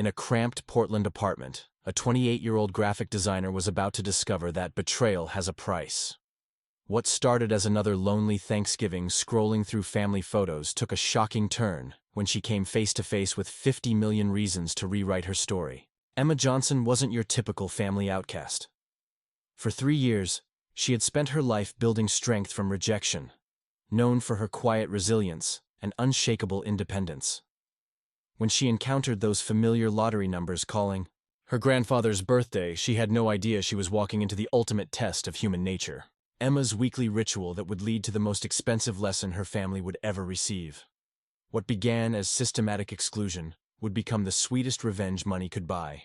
In a cramped Portland apartment, a 28-year-old graphic designer was about to discover that betrayal has a price. What started as another lonely Thanksgiving scrolling through family photos took a shocking turn when she came face to face with 50 million reasons to rewrite her story. Emma Johnson wasn't your typical family outcast. For 3 years, she had spent her life building strength from rejection, known for her quiet resilience and unshakable independence. When she encountered those familiar lottery numbers calling her grandfather's birthday, she had no idea she was walking into the ultimate test of human nature. Emma's weekly ritual that would lead to the most expensive lesson her family would ever receive. What began as systematic exclusion would become the sweetest revenge money could buy.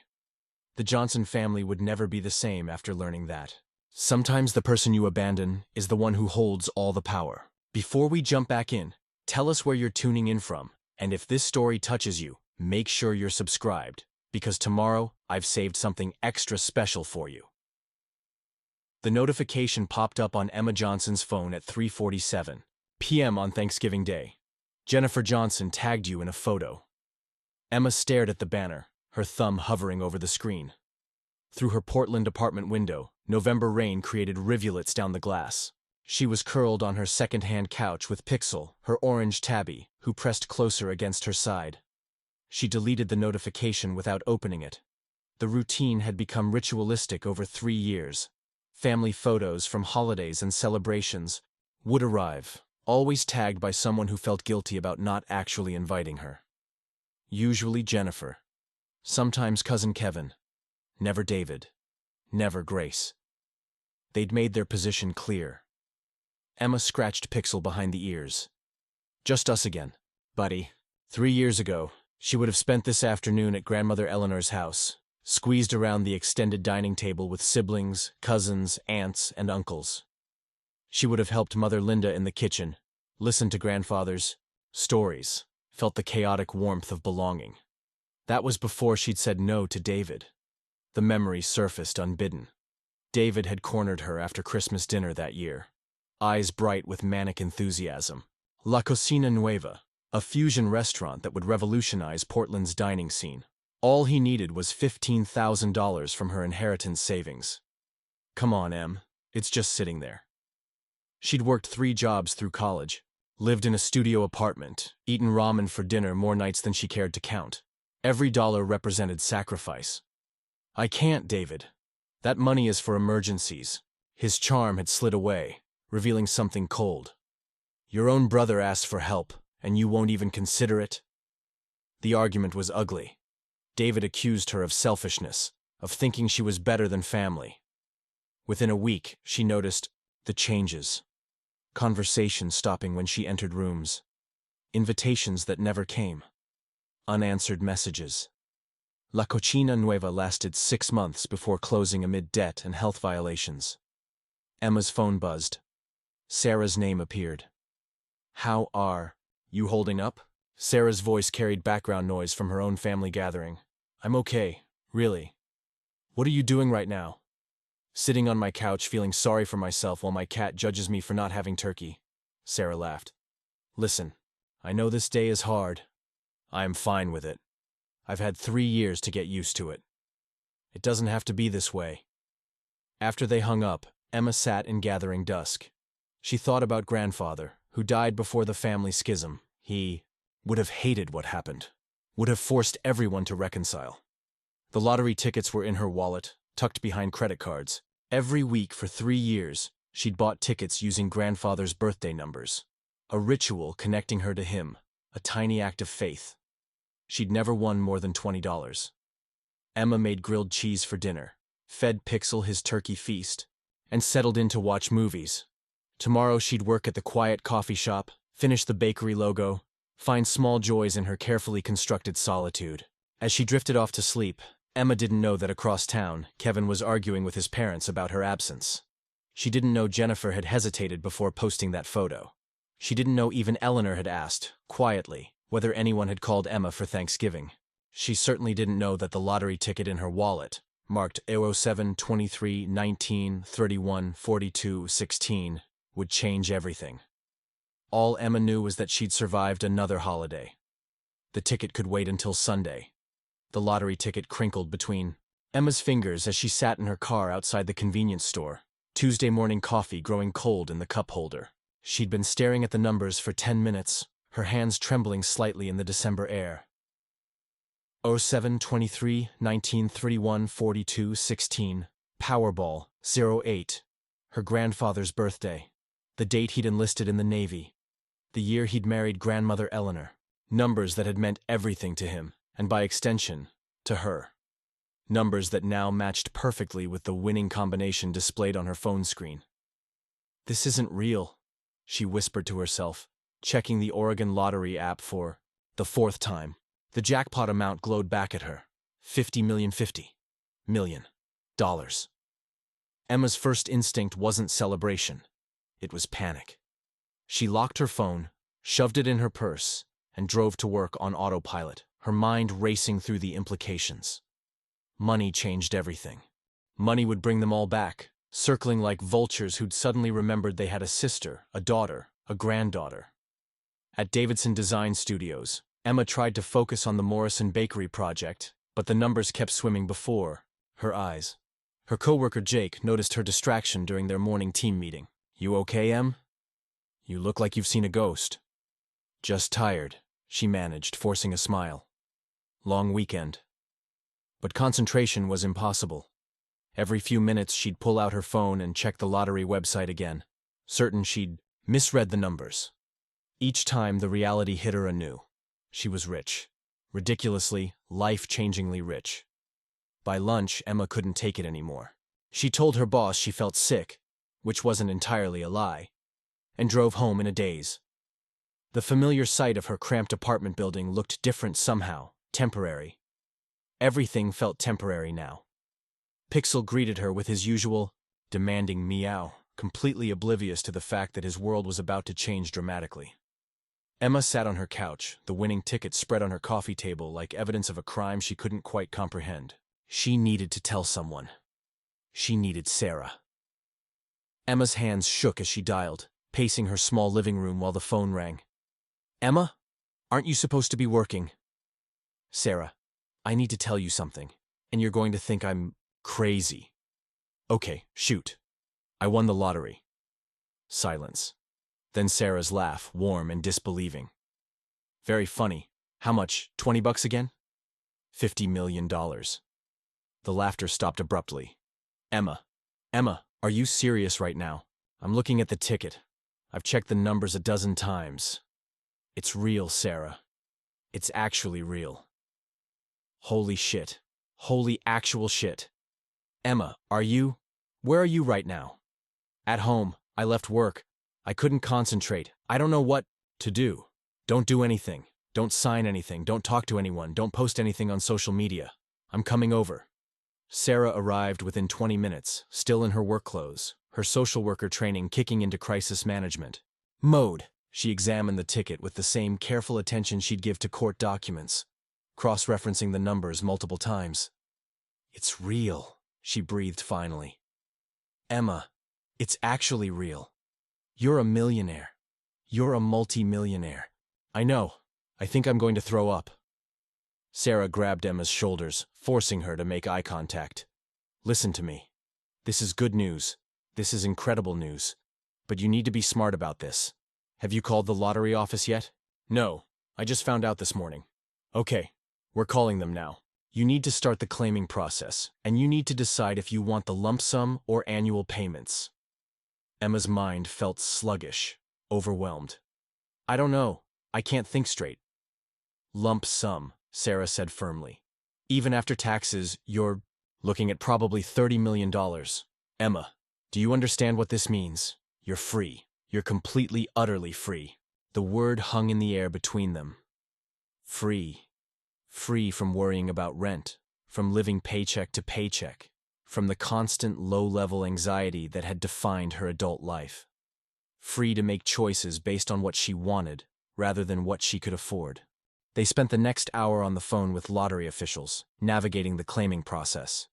The Johnson family would never be the same after learning that. Sometimes the person you abandon is the one who holds all the power. Before we jump back in, tell us where you're tuning in from, and if this story touches you, make sure you're subscribed, because tomorrow I've saved something extra special for you. The notification popped up on Emma Johnson's phone at 3:47 p.m. on Thanksgiving Day. Jennifer Johnson tagged you in a photo. Emma stared at the banner, her thumb hovering over the screen. Through her Portland apartment window, November rain created rivulets down the glass. She was curled on her second-hand couch with Pixel, her orange tabby, who pressed closer against her side. She deleted the notification without opening it. The routine had become ritualistic over 3 years. Family photos from holidays and celebrations would arrive, always tagged by someone who felt guilty about not actually inviting her. Usually Jennifer. Sometimes cousin Kevin. Never David. Never Grace. They'd made their position clear. Emma scratched Pixel behind the ears. Just us again, buddy. 3 years ago, she would have spent this afternoon at grandmother Eleanor's house, squeezed around the extended dining table with siblings, cousins, aunts, and uncles. She would have helped Mother Linda in the kitchen, listened to grandfather's stories, felt the chaotic warmth of belonging. That was before she'd said no to David. The memory surfaced unbidden. David had cornered her after Christmas dinner that year, eyes bright with manic enthusiasm. La Cocina Nueva, a fusion restaurant that would revolutionize Portland's dining scene. All he needed was $15,000 from her inheritance savings. Come on, Em, it's just sitting there. She'd worked 3 jobs through college, lived in a studio apartment, eaten ramen for dinner more nights than she cared to count. Every dollar represented sacrifice. I can't, David. That money is for emergencies. His charm had slid away, revealing something cold. Your own brother asked for help, and you won't even consider it? The argument was ugly. David accused her of selfishness, of thinking she was better than family. Within a week, she noticed the changes. Conversation stopping when she entered rooms. Invitations that never came. Unanswered messages. La Cocina Nueva lasted 6 months before closing amid debt and health violations. Emma's phone buzzed. Sarah's name appeared. How are you holding up? Sarah's voice carried background noise from her own family gathering. I'm okay, really. What are you doing right now? Sitting on my couch feeling sorry for myself while my cat judges me for not having turkey. Sarah laughed. Listen, I know this day is hard. I am fine with it. I've had 3 years to get used to it. It doesn't have to be this way. After they hung up, Emma sat in gathering dusk. She thought about grandfather, who died before the family schism. He would have hated what happened, would have forced everyone to reconcile. The lottery tickets were in her wallet, tucked behind credit cards. Every week for 3 years, she'd bought tickets using grandfather's birthday numbers. A ritual connecting her to him, a tiny act of faith. She'd never won more than $20. Emma made grilled cheese for dinner, fed Pixel his turkey feast, and settled in to watch movies. Tomorrow she'd work at the quiet coffee shop, finish the bakery logo, find small joys in her carefully constructed solitude. As she drifted off to sleep, Emma didn't know that across town, Kevin was arguing with his parents about her absence. She didn't know Jennifer had hesitated before posting that photo. She didn't know even Eleanor had asked, quietly, whether anyone had called Emma for Thanksgiving. She certainly didn't know that the lottery ticket in her wallet, marked 07 23 19 31 42 16, would change everything. All Emma knew was that she'd survived another holiday. The ticket could wait until Sunday. The lottery ticket crinkled between Emma's fingers as she sat in her car outside the convenience store, Tuesday morning coffee growing cold in the cup holder. She'd been staring at the numbers for 10 minutes, her hands trembling slightly in the December air. 07-23, 19-31, 42, 16. Powerball, 08. Her grandfather's birthday. The date he'd enlisted in the Navy. The year he'd married grandmother Eleanor. Numbers that had meant everything to him, and by extension, to her. Numbers that now matched perfectly with the winning combination displayed on her phone screen. This isn't real, she whispered to herself, checking the Oregon Lottery app for the fourth time. The jackpot amount glowed back at her. $50 million. Emma's first instinct wasn't celebration. It was panic. She locked her phone, shoved it in her purse, and drove to work on autopilot, her mind racing through the implications. Money changed everything. Money would bring them all back, circling like vultures who'd suddenly remembered they had a sister, a daughter, a granddaughter. At Davidson Design Studios, Emma tried to focus on the Morrison Bakery project, but the numbers kept swimming before her eyes. Her coworker Jake noticed her distraction during their morning team meeting. "You okay, Em? You look like you've seen a ghost." "Just tired," she managed, forcing a smile. "Long weekend." But concentration was impossible. Every few minutes she'd pull out her phone and check the lottery website again, certain she'd misread the numbers. Each time the reality hit her anew. She was rich. Ridiculously, life-changingly rich. By lunch, Emma couldn't take it anymore. She told her boss she felt sick, which wasn't entirely a lie, and drove home in a daze. The familiar sight of her cramped apartment building looked different somehow, temporary. Everything felt temporary now. Pixel greeted her with his usual, demanding meow, completely oblivious to the fact that his world was about to change dramatically. Emma sat on her couch, the winning ticket spread on her coffee table like evidence of a crime she couldn't quite comprehend. She needed to tell someone. She needed Sarah. Emma's hands shook as she dialed, pacing her small living room while the phone rang. "Emma? Aren't you supposed to be working?" "Sarah, I need to tell you something, and you're going to think I'm crazy." "Okay, shoot. I won the lottery." Silence. Then Sarah's laugh, warm and disbelieving. "Very funny. How much, $20 again?" $50 million. The laughter stopped abruptly. Emma, are you serious right now? I'm looking at the ticket. I've checked the numbers a dozen times. It's real, Sarah. It's actually real." "Holy shit. Holy actual shit. Emma, where are you right now?" "At home. I left work. I couldn't concentrate. I don't know what to do." "Don't do anything. Don't sign anything. Don't talk to anyone. Don't post anything on social media. I'm coming over." Sarah arrived within 20 minutes, still in her work clothes, her social worker training kicking into crisis management mode. She examined the ticket with the same careful attention she'd give to court documents, cross-referencing the numbers multiple times. "It's real," she breathed finally. "Emma, it's actually real. You're a millionaire. You're a multi-millionaire." "I know. I think I'm going to throw up." Sarah grabbed Emma's shoulders, forcing her to make eye contact. "Listen to me. This is good news. This is incredible news. But you need to be smart about this. Have you called the lottery office yet?" "No. I just found out this morning." "Okay. We're calling them now. You need to start the claiming process, and you need to decide if you want the lump sum or annual payments." Emma's mind felt sluggish, overwhelmed. "I don't know. I can't think straight." "Lump sum," Sarah said firmly. "Even after taxes, you're looking at probably $30 million. Emma, do you understand what this means? You're free. You're completely, utterly free." The word hung in the air between them. Free. Free from worrying about rent, from living paycheck to paycheck, from the constant low-level anxiety that had defined her adult life. Free to make choices based on what she wanted, rather than what she could afford. They spent the next hour on the phone with lottery officials, navigating the claiming process.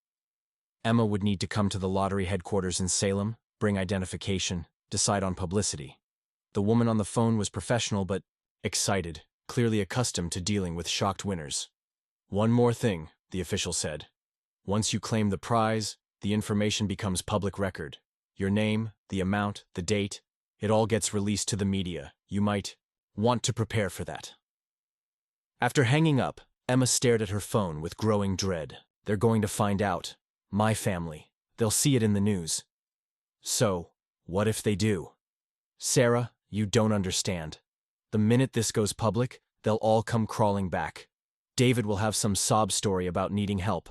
Emma would need to come to the lottery headquarters in Salem, bring identification, decide on publicity. The woman on the phone was professional but excited, clearly accustomed to dealing with shocked winners. One more thing, the official said. Once you claim the prize, the information becomes public record. Your name, the amount, the date, it all gets released to the media. You might want to prepare for that. After hanging up, Emma stared at her phone with growing dread. They're going to find out. My family. They'll see it in the news. So, what if they do? Sarah, you don't understand. The minute this goes public, they'll all come crawling back. David will have some sob story about needing help.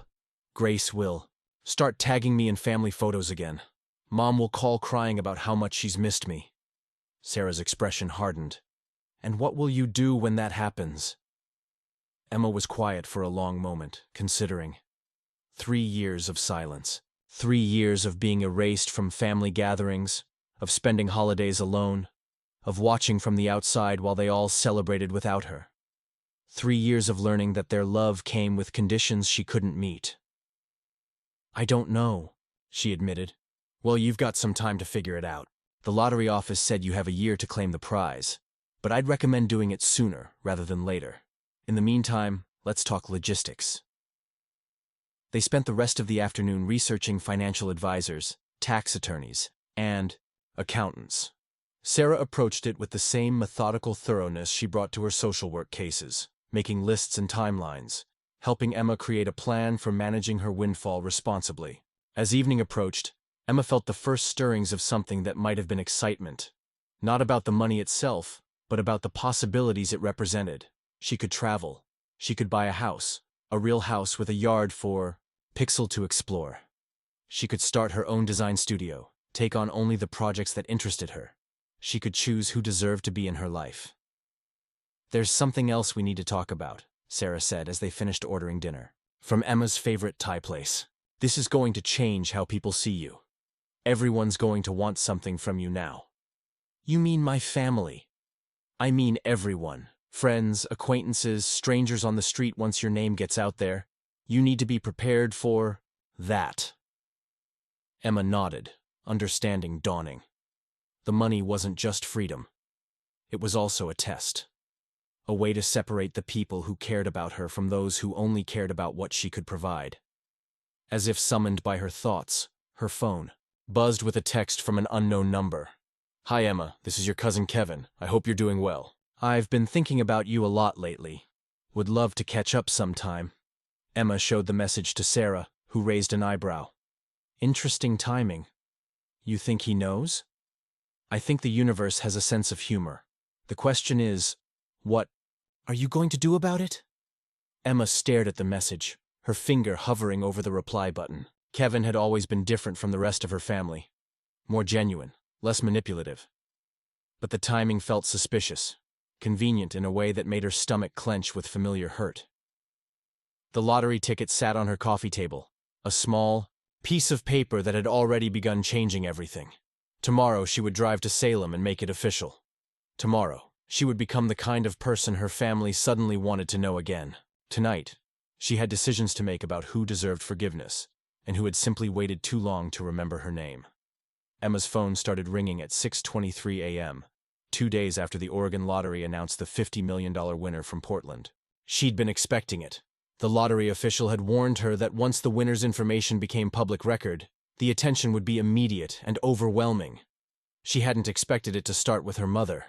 Grace will start tagging me in family photos again. Mom will call crying about how much she's missed me. Sarah's expression hardened. And what will you do when that happens? Emma was quiet for a long moment, considering. 3 years of silence. 3 years of being erased from family gatherings, of spending holidays alone, of watching from the outside while they all celebrated without her. 3 years of learning that their love came with conditions she couldn't meet. I don't know, she admitted. Well, you've got some time to figure it out. The lottery office said you have a year to claim the prize, but I'd recommend doing it sooner rather than later. In the meantime, let's talk logistics. They spent the rest of the afternoon researching financial advisors, tax attorneys, and accountants. Sarah approached it with the same methodical thoroughness she brought to her social work cases, making lists and timelines, helping Emma create a plan for managing her windfall responsibly. As evening approached, Emma felt the first stirrings of something that might have been excitement. Not about the money itself, but about the possibilities it represented. She could travel. She could buy a real house with a yard for Pixel to explore. She could start her own design studio, take on only the projects that interested her. She could choose who deserved to be in her life. There's something else we need to talk about, Sarah said as they finished ordering dinner. From Emma's favorite Thai place. This is going to change how people see you. Everyone's going to want something from you now. You mean my family? I mean everyone. Friends, acquaintances, strangers on the street. Once your name gets out there, you need to be prepared for that. Emma nodded, understanding dawning. The money wasn't just freedom. It was also a test. A way to separate the people who cared about her from those who only cared about what she could provide. As if summoned by her thoughts, her phone buzzed with a text from an unknown number. Hi Emma, this is your cousin Kevin. I hope you're doing well. I've been thinking about you a lot lately. Would love to catch up sometime. Emma showed the message to Sarah, who raised an eyebrow. Interesting timing. You think he knows? I think the universe has a sense of humor. The question is, what are you going to do about it? Emma stared at the message, her finger hovering over the reply button. Kevin had always been different from the rest of her family. More genuine, less manipulative. But the timing felt suspicious, convenient in a way that made her stomach clench with familiar hurt. The lottery ticket sat on her coffee table, a small piece of paper that had already begun changing everything. Tomorrow she would drive to Salem and make it official. Tomorrow, she would become the kind of person her family suddenly wanted to know again. Tonight, she had decisions to make about who deserved forgiveness, and who had simply waited too long to remember her name. Emma's phone started ringing at 6:23 a.m., 2 days after the Oregon lottery announced the $50 million winner from Portland. She'd been expecting it. The lottery official had warned her that once the winner's information became public record, the attention would be immediate and overwhelming. She hadn't expected it to start with her mother.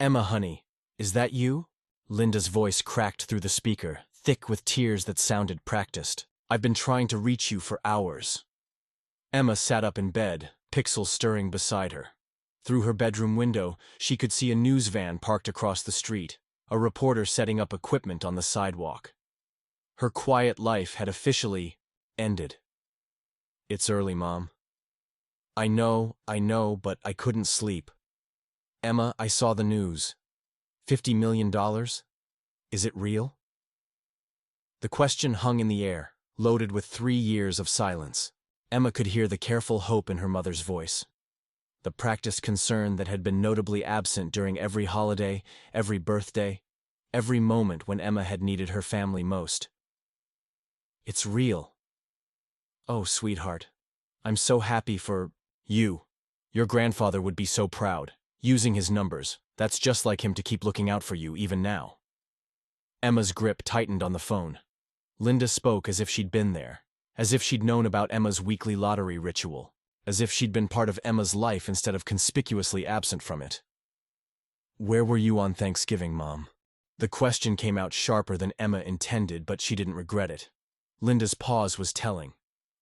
Emma, honey, is that you? Linda's voice cracked through the speaker, thick with tears that sounded practiced. I've been trying to reach you for hours. Emma sat up in bed, Pixel stirring beside her. Through her bedroom window, she could see a news van parked across the street, a reporter setting up equipment on the sidewalk. Her quiet life had officially ended. It's early, Mom. I know, but I couldn't sleep. Emma, I saw the news. $50 million? Is it real? The question hung in the air, loaded with 3 years of silence. Emma could hear the careful hope in her mother's voice. The practiced concern that had been notably absent during every holiday, every birthday, every moment when Emma had needed her family most. It's real. Oh, sweetheart. I'm so happy for you. Your grandfather would be so proud. Using his numbers, that's just like him to keep looking out for you even now. Emma's grip tightened on the phone. Linda spoke as if she'd been there, as if she'd known about Emma's weekly lottery ritual, as if she'd been part of Emma's life instead of conspicuously absent from it. "Where were you on Thanksgiving, Mom?" The question came out sharper than Emma intended, but she didn't regret it. Linda's pause was telling.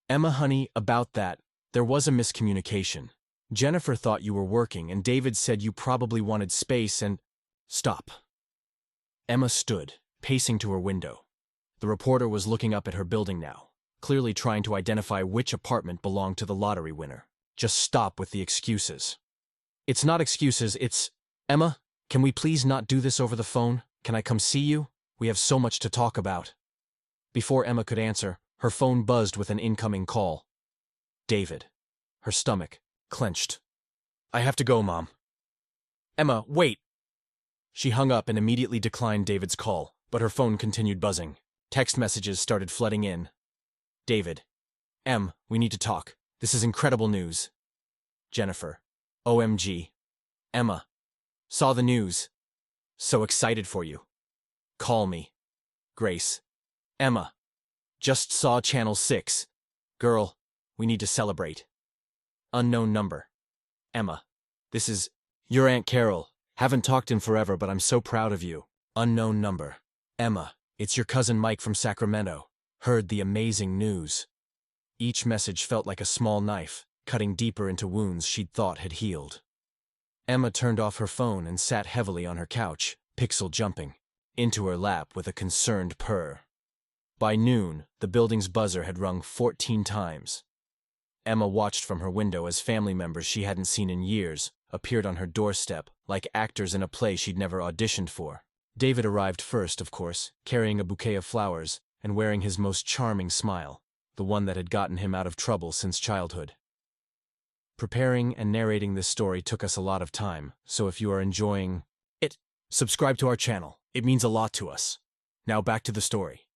"Emma, honey, about that, there was a miscommunication. Jennifer thought you were working, and David said you probably wanted space and—" "Stop." Emma stood, pacing to her window. The reporter was looking up at her building now, clearly trying to identify which apartment belonged to the lottery winner. "Just stop with the excuses." "It's not excuses, it's—" "Emma, can we please not do this over the phone? Can I come see you? We have so much to talk about." Before Emma could answer, her phone buzzed with an incoming call. David. Her stomach clenched. "I have to go, Mom." "Emma, wait!" She hung up and immediately declined David's call, but her phone continued buzzing. Text messages started flooding in. David. We need to talk. This is incredible news." Jennifer. OMG. Emma. Saw the news. So excited for you. Call me. Grace. Emma. Just saw Channel 6. Girl, we need to celebrate. Unknown number. Emma. This is your Aunt Carol. Haven't talked in forever, but I'm so proud of you. Unknown number. Emma. It's your cousin Mike from Sacramento. Heard the amazing news. Each message felt like a small knife, cutting deeper into wounds she'd thought had healed. Emma turned off her phone and sat heavily on her couch, pixel jumping, into her lap with a concerned purr. By noon, the building's buzzer had rung 14 times. Emma watched from her window as family members she hadn't seen in years appeared on her doorstep like actors in a play she'd never auditioned for. David arrived first, of course, carrying a bouquet of flowers and wearing his most charming smile, the one that had gotten him out of trouble since childhood. Preparing and narrating this story took us a lot of time, so if you are enjoying it, subscribe to our channel. It means a lot to us. Now back to the story.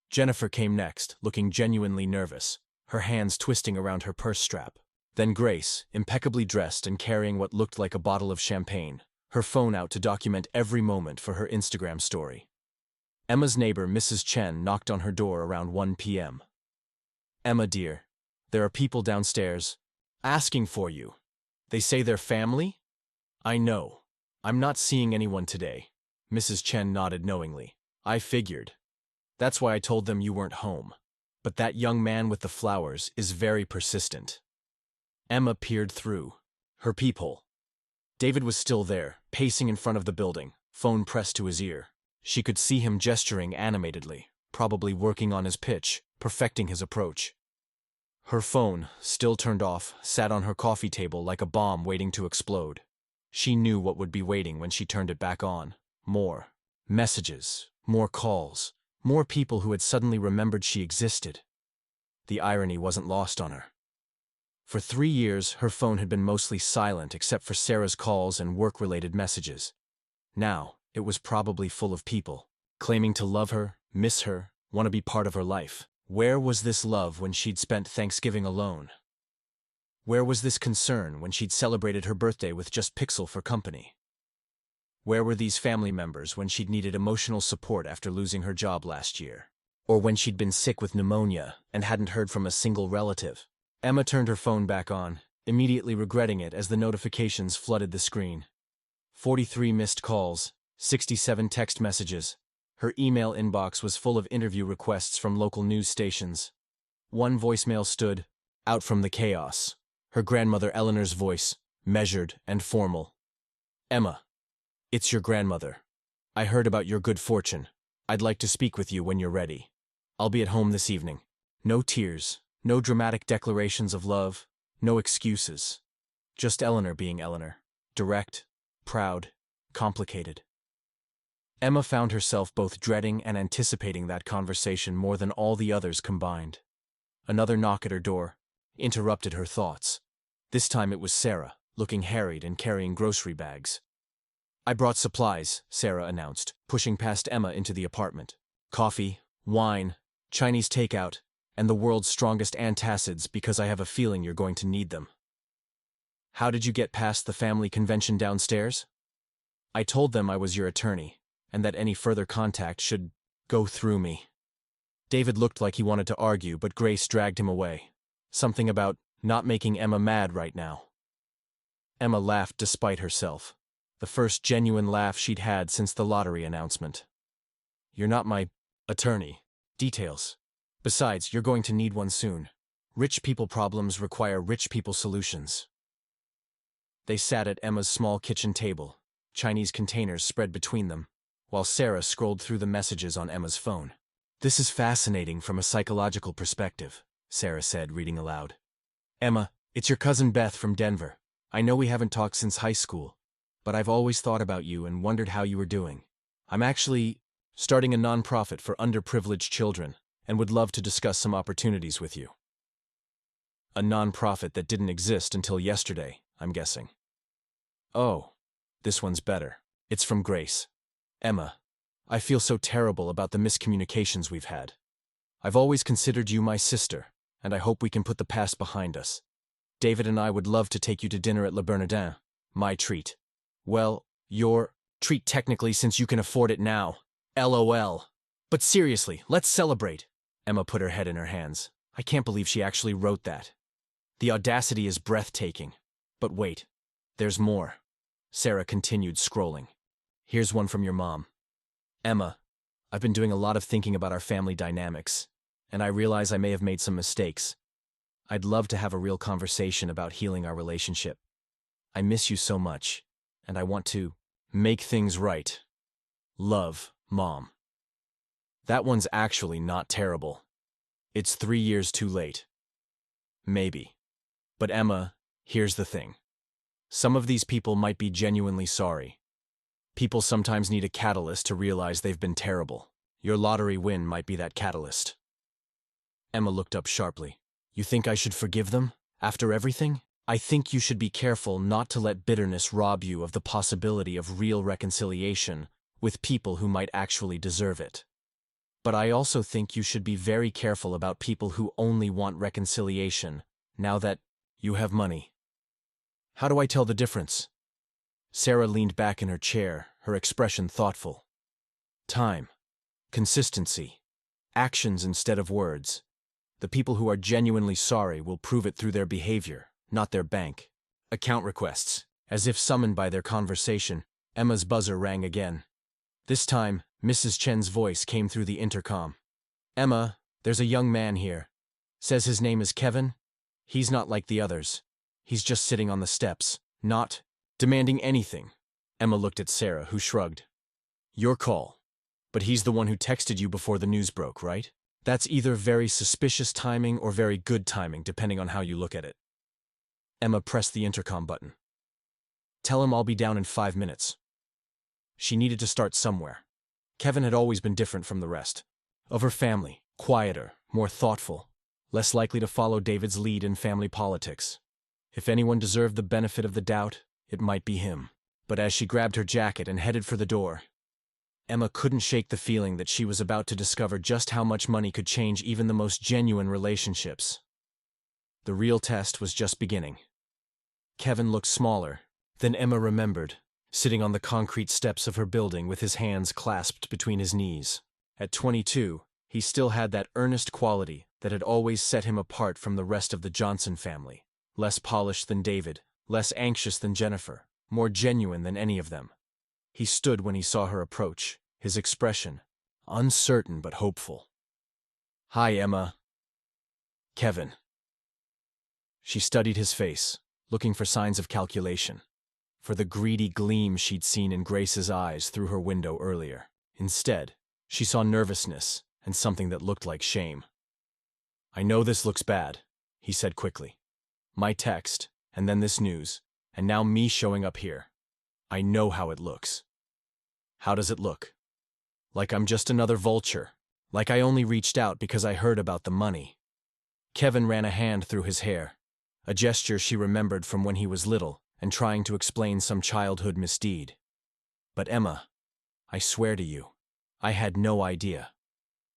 Jennifer came next, looking genuinely nervous, her hands twisting around her purse strap. Then Grace, impeccably dressed and carrying what looked like a bottle of champagne, her phone out to document every moment for her Instagram story. Emma's neighbor, Mrs. Chen, knocked on her door around 1 p.m. "Emma, dear, there are people downstairs asking for you. They say they're family?" "I know. I'm not seeing anyone today." Mrs. Chen nodded knowingly. "I figured. That's why I told them you weren't home. But that young man with the flowers is very persistent." Emma peered through her peephole. David was still there, pacing in front of the building, phone pressed to his ear. She could see him gesturing animatedly, probably working on his pitch, perfecting his approach. Her phone, still turned off, sat on her coffee table like a bomb waiting to explode. She knew what would be waiting when she turned it back on. More messages, more calls, more people who had suddenly remembered she existed. The irony wasn't lost on her. For 3 years, her phone had been mostly silent except for Sarah's calls and work-related messages. Now, it was probably full of people, claiming to love her, miss her, want to be part of her life. Where was this love when she'd spent Thanksgiving alone? Where was this concern when she'd celebrated her birthday with just Pixel for company? Where were these family members when she'd needed emotional support after losing her job last year? Or when she'd been sick with pneumonia and hadn't heard from a single relative? Emma turned her phone back on, immediately regretting it as the notifications flooded the screen. 43 missed calls, 67 text messages. Her email inbox was full of interview requests from local news stations. One voicemail stood out from the chaos. Her grandmother Eleanor's voice, measured and formal. "Emma, it's your grandmother. I heard about your good fortune. I'd like to speak with you when you're ready. I'll be at home this evening." No tears, no dramatic declarations of love, no excuses. Just Eleanor being Eleanor. Direct, proud, complicated. Emma found herself both dreading and anticipating that conversation more than all the others combined. Another knock at her door interrupted her thoughts. This time it was Sarah, looking harried and carrying grocery bags. "I brought supplies," Sarah announced, pushing past Emma into the apartment. "Coffee, wine, Chinese takeout, and the world's strongest antacids because I have a feeling you're going to need them." "How did you get past the family convention downstairs?" "I told them I was your attorney. and that any further contact should go through me. David looked like he wanted to argue, but Grace dragged him away. Something about not making Emma mad right now. Emma laughed despite herself. The first genuine laugh she'd had since the lottery announcement. "You're not my attorney. Details. Besides, you're going to need one soon. Rich people problems require rich people solutions." They sat at Emma's small kitchen table, Chinese containers spread between them, while Sarah scrolled through the messages on Emma's phone. "This is fascinating from a psychological perspective," Sarah said, reading aloud. "Emma, it's your cousin Beth from Denver. I know we haven't talked since high school, but I've always thought about you and wondered how you were doing. I'm actually starting a nonprofit for underprivileged children and would love to discuss some opportunities with you." A nonprofit that didn't exist until yesterday, I'm guessing. Oh, this one's better. It's from Grace. "Emma, I feel so terrible about the miscommunications we've had. I've always considered you my sister, and I hope we can put the past behind us. David and I would love to take you to dinner at Le Bernardin, my treat. Well, your treat technically since you can afford it now. LOL. But seriously, let's celebrate." Emma put her head in her hands. I can't believe she actually wrote that. The audacity is breathtaking. But wait, there's more. Sarah continued scrolling. "Here's one from your mom. Emma, I've been doing a lot of thinking about our family dynamics, and I realize I may have made some mistakes. I'd love to have a real conversation about healing our relationship. I miss you so much, and I want to make things right. Love, Mom." That one's actually not terrible. It's 3 years too late. Maybe. But Emma, here's the thing. Some of these people might be genuinely sorry. People sometimes need a catalyst to realize they've been terrible. Your lottery win might be that catalyst. Emma looked up sharply. "You think I should forgive them? After everything? I think you should be careful not to let bitterness rob you of the possibility of real reconciliation with people who might actually deserve it. But I also think you should be very careful about people who only want reconciliation now that you have money." "How do I tell the difference?" Sarah leaned back in her chair, her expression thoughtful. "Time. Consistency. Actions instead of words. The people who are genuinely sorry will prove it through their behavior, not their bank account requests." As if summoned by their conversation, Emma's buzzer rang again. This time, Mrs. Chen's voice came through the intercom. "Emma, there's a young man here. Says his name is Kevin. He's not like the others. He's just sitting on the steps, not demanding anything." Emma looked at Sarah, who shrugged. "Your call. But he's the one who texted you before the news broke, right? That's either very suspicious timing or very good timing, depending on how you look at it." Emma pressed the intercom button. "Tell him I'll be down in 5 minutes." She needed to start somewhere. Kevin had always been different from the rest of her family, quieter, more thoughtful, less likely to follow David's lead in family politics. If anyone deserved the benefit of the doubt, it might be him. But as she grabbed her jacket and headed for the door, Emma couldn't shake the feeling that she was about to discover just how much money could change even the most genuine relationships. The real test was just beginning. Kevin looked smaller than Emma remembered, sitting on the concrete steps of her building with his hands clasped between his knees. At 22, he still had that earnest quality that had always set him apart from the rest of the Johnson family. Less polished than David, less anxious than Jennifer, more genuine than any of them. He stood when he saw her approach, his expression uncertain but hopeful. "Hi, Emma." "Kevin." She studied his face, looking for signs of calculation, for the greedy gleam she'd seen in Grace's eyes through her window earlier. Instead, she saw nervousness and something that looked like shame. "I know this looks bad," he said quickly. "My text, and then this news, and now me showing up here. I know how it looks." "How does it look?" "Like I'm just another vulture. Like I only reached out because I heard about the money." Kevin ran a hand through his hair, a gesture she remembered from when he was little and trying to explain some childhood misdeed. "But Emma, I swear to you, I had no idea.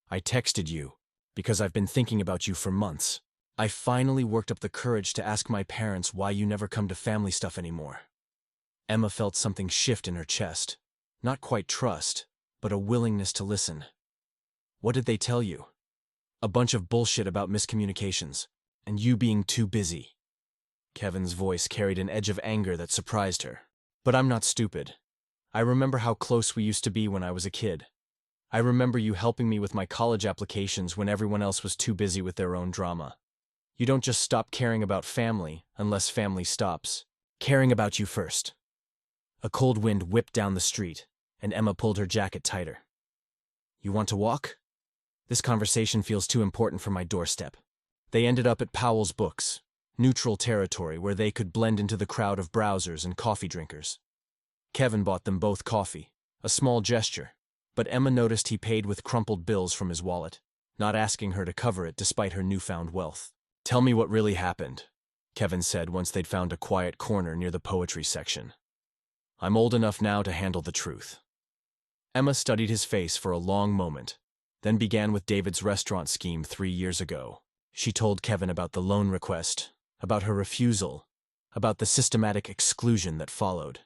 I texted you because I've been thinking about you for months. I finally worked up the courage to ask my parents why you never come to family stuff anymore." Emma felt something shift in her chest. Not quite trust, but a willingness to listen. What did they tell you? A bunch of bullshit about miscommunications, and you being too busy. Kevin's voice carried an edge of anger that surprised her. But I'm not stupid. I remember how close we used to be when I was a kid. I remember you helping me with my college applications when everyone else was too busy with their own drama. You don't just stop caring about family unless family stops caring about you first. A cold wind whipped down the street, and Emma pulled her jacket tighter. You want to walk? This conversation feels too important for my doorstep. They ended up at Powell's Books, neutral territory where they could blend into the crowd of browsers and coffee drinkers. Kevin bought them both coffee, a small gesture, but Emma noticed he paid with crumpled bills from his wallet, not asking her to cover it despite her newfound wealth. Tell me what really happened, Kevin said once they'd found a quiet corner near the poetry section. I'm old enough now to handle the truth. Emma studied his face for a long moment, then began with David's restaurant scheme 3 years ago. She told Kevin about the loan request, about her refusal, about the systematic exclusion that followed.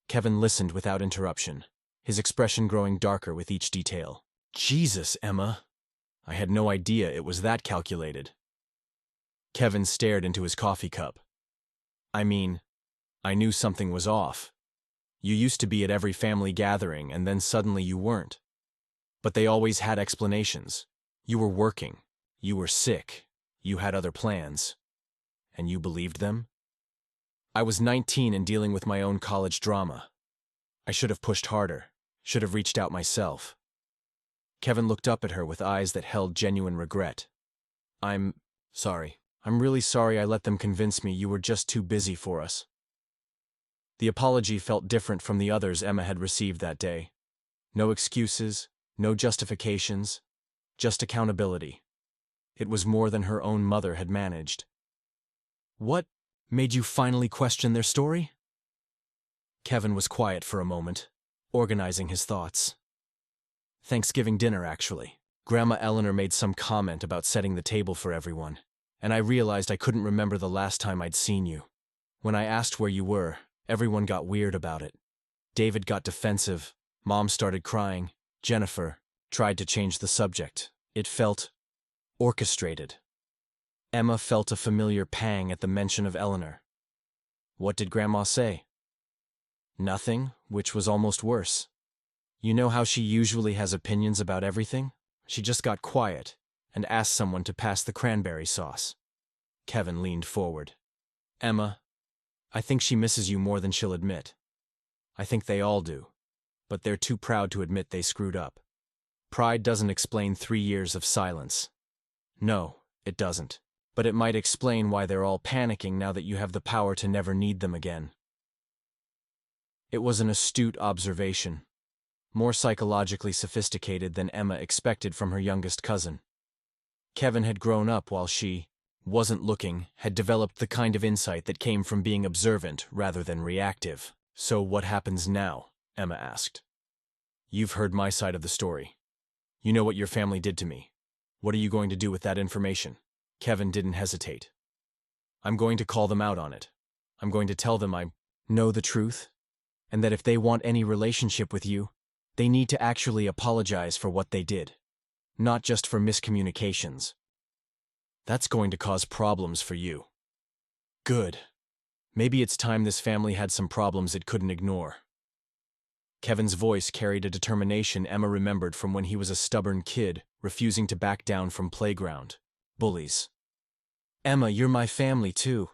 Kevin listened without interruption, his expression growing darker with each detail. Jesus, Emma. I had no idea it was that calculated. Kevin stared into his coffee cup. I mean, I knew something was off. You used to be at every family gathering, and then suddenly you weren't. But they always had explanations. You were working. You were sick. You had other plans. And you believed them? I was 19 and dealing with my own college drama. I should have pushed harder, should have reached out myself. Kevin looked up at her with eyes that held genuine regret. I'm sorry. I'm really sorry I let them convince me you were just too busy for us. The apology felt different from the others Emma had received that day. No excuses, no justifications, just accountability. It was more than her own mother had managed. What made you finally question their story? Kevin was quiet for a moment, organizing his thoughts. Thanksgiving dinner, actually. Grandma Eleanor made some comment about setting the table for everyone, and I realized I couldn't remember the last time I'd seen you. When I asked where you were, everyone got weird about it. David got defensive, Mom started crying, Jennifer tried to change the subject. It felt orchestrated. Emma felt a familiar pang at the mention of Eleanor. What did Grandma say? Nothing, which was almost worse. You know how she usually has opinions about everything? She just got quiet and asked someone to pass the cranberry sauce. Kevin leaned forward. Emma, I think she misses you more than she'll admit. I think they all do, but they're too proud to admit they screwed up. Pride doesn't explain 3 years of silence. No, it doesn't. But it might explain why they're all panicking now that you have the power to never need them again. It was an astute observation, more psychologically sophisticated than Emma expected from her youngest cousin. Kevin had grown up while she wasn't looking, had developed the kind of insight that came from being observant rather than reactive. So what happens now? Emma asked. You've heard my side of the story. You know what your family did to me. What are you going to do with that information? Kevin didn't hesitate. I'm going to call them out on it. I'm going to tell them I know the truth, and that if they want any relationship with you, they need to actually apologize for what they did, not just for miscommunications. That's going to cause problems for you. Good. Maybe it's time this family had some problems it couldn't ignore. Kevin's voice carried a determination Emma remembered from when he was a stubborn kid, refusing to back down from playground bullies. Emma, you're my family too.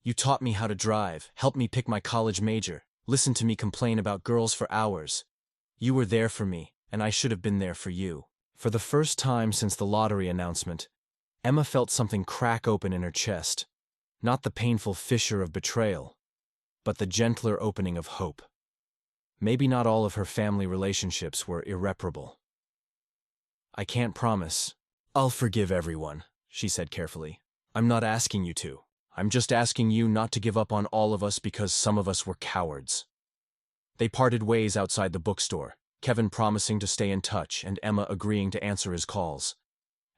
You taught me how to drive, helped me pick my college major, listened to me complain about girls for hours. You were there for me, and I should have been there for you. For the first time since the lottery announcement, Emma felt something crack open in her chest. Not the painful fissure of betrayal, but the gentler opening of hope. Maybe not all of her family relationships were irreparable. I can't promise. I'll forgive everyone, she said carefully. I'm not asking you to. I'm just asking you not to give up on all of us because some of us were cowards. They parted ways outside the bookstore, Kevin promising to stay in touch and Emma agreeing to answer his calls.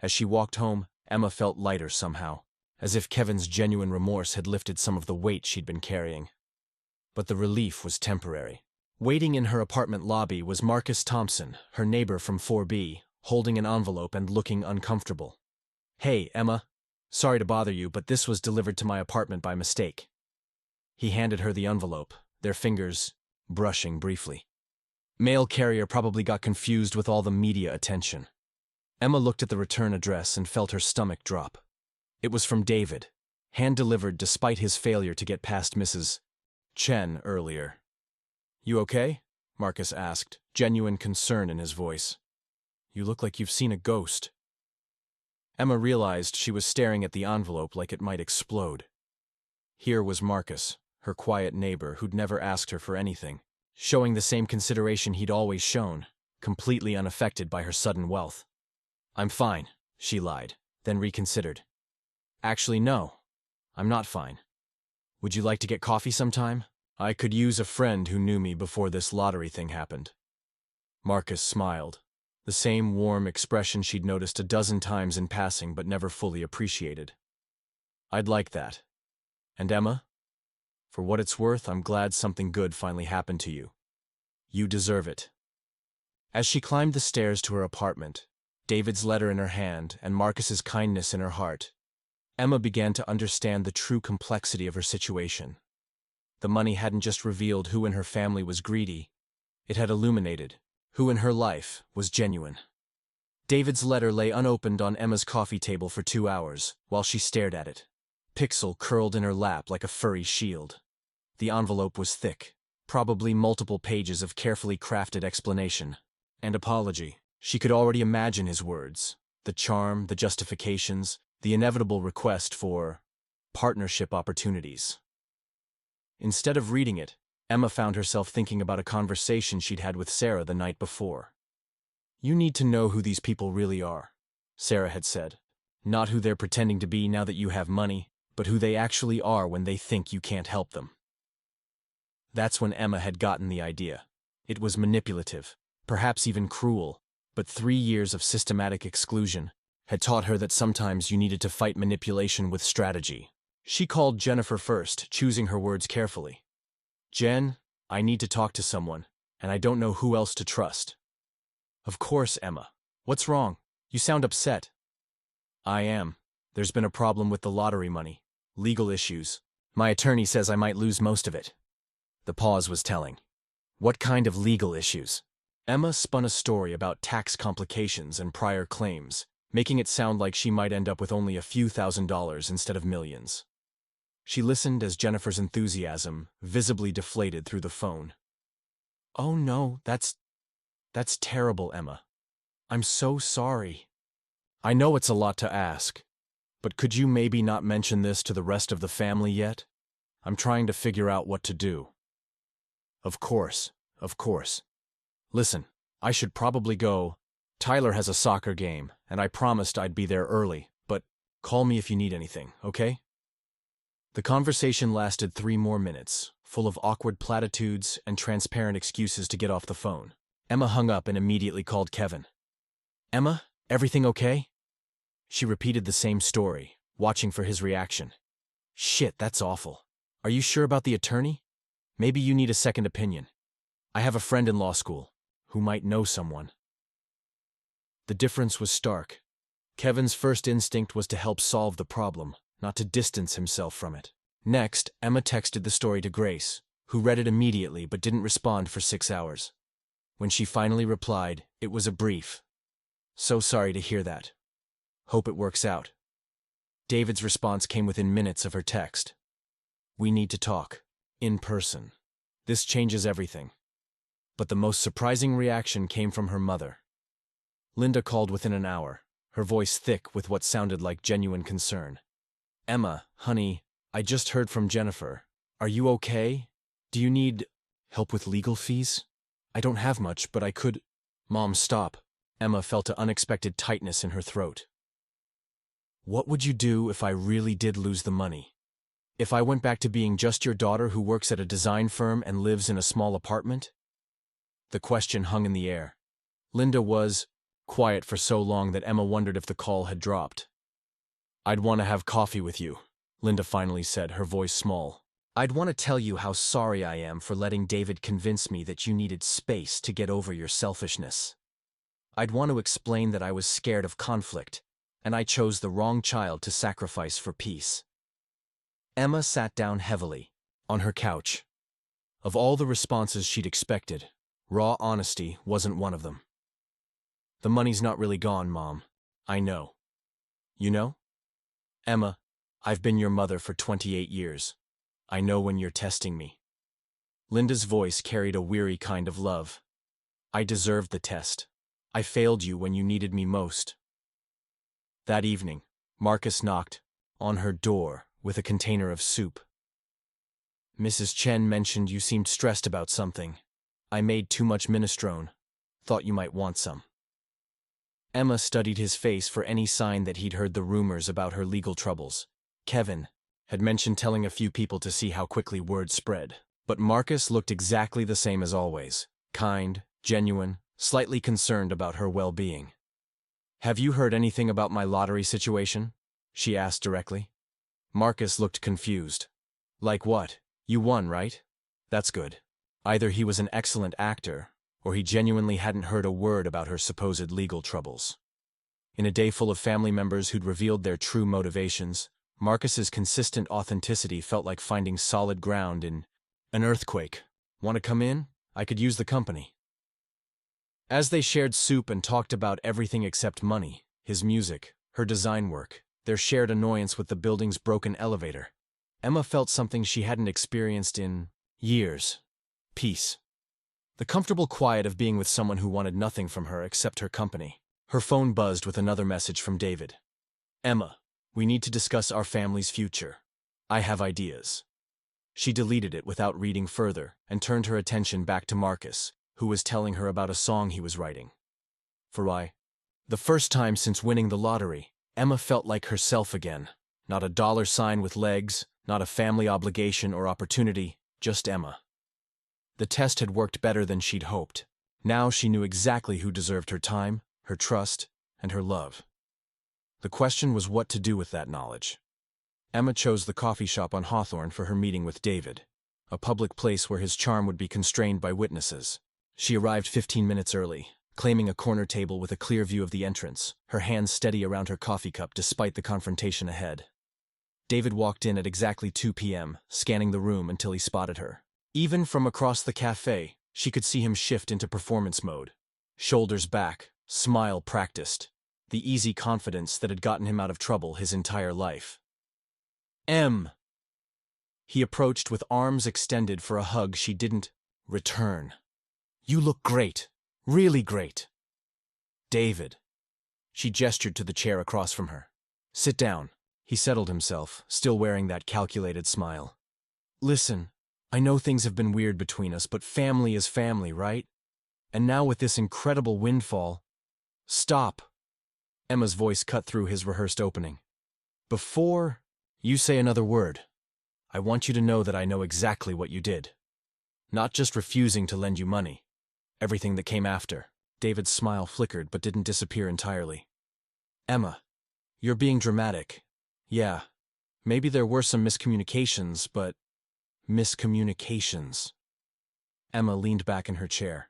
As she walked home, Emma felt lighter somehow, as if Kevin's genuine remorse had lifted some of the weight she'd been carrying. But the relief was temporary. Waiting in her apartment lobby was Marcus Thompson, her neighbor from 4B, holding an envelope and looking uncomfortable. "Hey, Emma. Sorry to bother you, but this was delivered to my apartment by mistake." He handed her the envelope, their fingers brushing briefly. Mail carrier probably got confused with all the media attention. Emma looked at the return address and felt her stomach drop. It was from David, hand-delivered despite his failure to get past Mrs. Chen earlier. "You okay?" Marcus asked, genuine concern in his voice. "You look like you've seen a ghost." Emma realized she was staring at the envelope like it might explode. Here was Marcus, her quiet neighbor who'd never asked her for anything, showing the same consideration he'd always shown, completely unaffected by her sudden wealth. "I'm fine," she lied, then reconsidered. "Actually, no, I'm not fine. Would you like to get coffee sometime? I could use a friend who knew me before this lottery thing happened." Marcus smiled, the same warm expression she'd noticed a dozen times in passing but never fully appreciated. "I'd like that. And Emma? For what it's worth, I'm glad something good finally happened to you. You deserve it." As she climbed the stairs to her apartment, David's letter in her hand and Marcus's kindness in her heart, Emma began to understand the true complexity of her situation. The money hadn't just revealed who in her family was greedy, it had illuminated who in her life was genuine. David's letter lay unopened on Emma's coffee table for 2 hours while she stared at it, Pixel curled in her lap like a furry shield. The envelope was thick, probably multiple pages of carefully crafted explanation and apology. She could already imagine his words, the charm, the justifications, the inevitable request for partnership opportunities. Instead of reading it, Emma found herself thinking about a conversation she'd had with Sarah the night before. "You need to know who these people really are," Sarah had said. "Not who they're pretending to be now that you have money, but who they actually are when they think you can't help them." That's when Emma had gotten the idea. It was manipulative, perhaps even cruel, but 3 years of systematic exclusion had taught her that sometimes you needed to fight manipulation with strategy. She called Jennifer first, choosing her words carefully. "Jen, I need to talk to someone, and I don't know who else to trust." "Of course, Emma. What's wrong? You sound upset." "I am. There's been a problem with the lottery money. Legal issues. My attorney says I might lose most of it." The pause was telling. "What kind of legal issues?" Emma spun a story about tax complications and prior claims, making it sound like she might end up with only a few $1,000s instead of millions. She listened as Jennifer's enthusiasm visibly deflated through the phone. "Oh no, that's terrible, Emma. I'm so sorry. I know it's a lot to ask, but could you maybe not mention this to the rest of the family yet? I'm trying to figure out what to do." Of course. Listen, I should probably go. Tyler has a soccer game, and I promised I'd be there early, but call me if you need anything, okay?" The conversation lasted 3 more minutes, full of awkward platitudes and transparent excuses to get off the phone. Emma hung up and immediately called Kevin. "Emma, everything okay?" She repeated the same story, watching for his reaction. "Shit, that's awful. Are you sure about the attorney? Maybe you need a second opinion. I have a friend in law school who might know someone." The difference was stark. Kevin's first instinct was to help solve the problem, not to distance himself from it. Next, Emma texted the story to Grace, who read it immediately but didn't respond for 6 hours. When she finally replied, it was a brief, "So sorry to hear that. Hope it works out." David's response came within minutes of her text. "We need to talk. In person. This changes everything." But the most surprising reaction came from her mother. Linda called within an hour, her voice thick with what sounded like genuine concern. "Emma, honey, I just heard from Jennifer. Are you okay? Do you need help with legal fees? I don't have much, but I could—" "Mom, stop." Emma felt an unexpected tightness in her throat. "What would you do if I really did lose the money? If I went back to being just your daughter who works at a design firm and lives in a small apartment?" The question hung in the air. Linda was quiet for so long that Emma wondered if the call had dropped. "I'd want to have coffee with you," Linda finally said, her voice small. I'd want to tell you how sorry I am for letting David convince me that you needed space to get over your selfishness. I'd want to explain that I was scared of conflict, and I chose the wrong child to sacrifice for peace. Emma sat down heavily, on her couch. Of all the responses she'd expected, raw honesty wasn't one of them. The money's not really gone, Mom. I know. You know? Emma, I've been your mother for 28 years. I know when you're testing me. Linda's voice carried a weary kind of love. I deserved the test. I failed you when you needed me most. That evening, Marcus knocked on her door with a container of soup. Mrs. Chen mentioned you seemed stressed about something. I made too much minestrone. Thought you might want some. Emma studied his face for any sign that he'd heard the rumors about her legal troubles. Kevin had mentioned telling a few people to see how quickly word spread. But Marcus looked exactly the same as always. Kind, genuine, slightly concerned about her well-being. Have you heard anything about my lottery situation? She asked directly. Marcus looked confused. Like what? You won, right? That's good. Either he was an excellent actor, or he genuinely hadn't heard a word about her supposed legal troubles. In a day full of family members who'd revealed their true motivations, Marcus's consistent authenticity felt like finding solid ground in an earthquake. Want to come in? I could use the company. As they shared soup and talked about everything except money, his music, her design work, their shared annoyance with the building's broken elevator, Emma felt something she hadn't experienced in years. Peace. The comfortable quiet of being with someone who wanted nothing from her except her company. Her phone buzzed with another message from David. Emma, we need to discuss our family's future. I have ideas. She deleted it without reading further and turned her attention back to Marcus, who was telling her about a song he was writing. The first time since winning the lottery, Emma felt like herself again. Not a dollar sign with legs, not a family obligation or opportunity, just Emma. The test had worked better than she'd hoped. Now she knew exactly who deserved her time, her trust, and her love. The question was what to do with that knowledge. Emma chose the coffee shop on Hawthorne for her meeting with David, a public place where his charm would be constrained by witnesses. She arrived 15 minutes early, claiming a corner table with a clear view of the entrance, her hands steady around her coffee cup despite the confrontation ahead. David walked in at exactly 2 p.m., scanning the room until he spotted her. Even from across the cafe, she could see him shift into performance mode. Shoulders back, smile practiced, the easy confidence that had gotten him out of trouble his entire life. He approached with arms extended for a hug she didn't return. You look great. Really great. David. She gestured to the chair across from her. Sit down. He settled himself, still wearing that calculated smile. Listen, I know things have been weird between us, but family is family, right? And now with this incredible windfall... Stop. Emma's voice cut through his rehearsed opening. Before you say another word, I want you to know that I know exactly what you did. Not just refusing to lend you money. Everything that came after. David's smile flickered but didn't disappear entirely. Emma, you're being dramatic. Yeah, maybe there were some miscommunications, but... Miscommunications. Emma leaned back in her chair.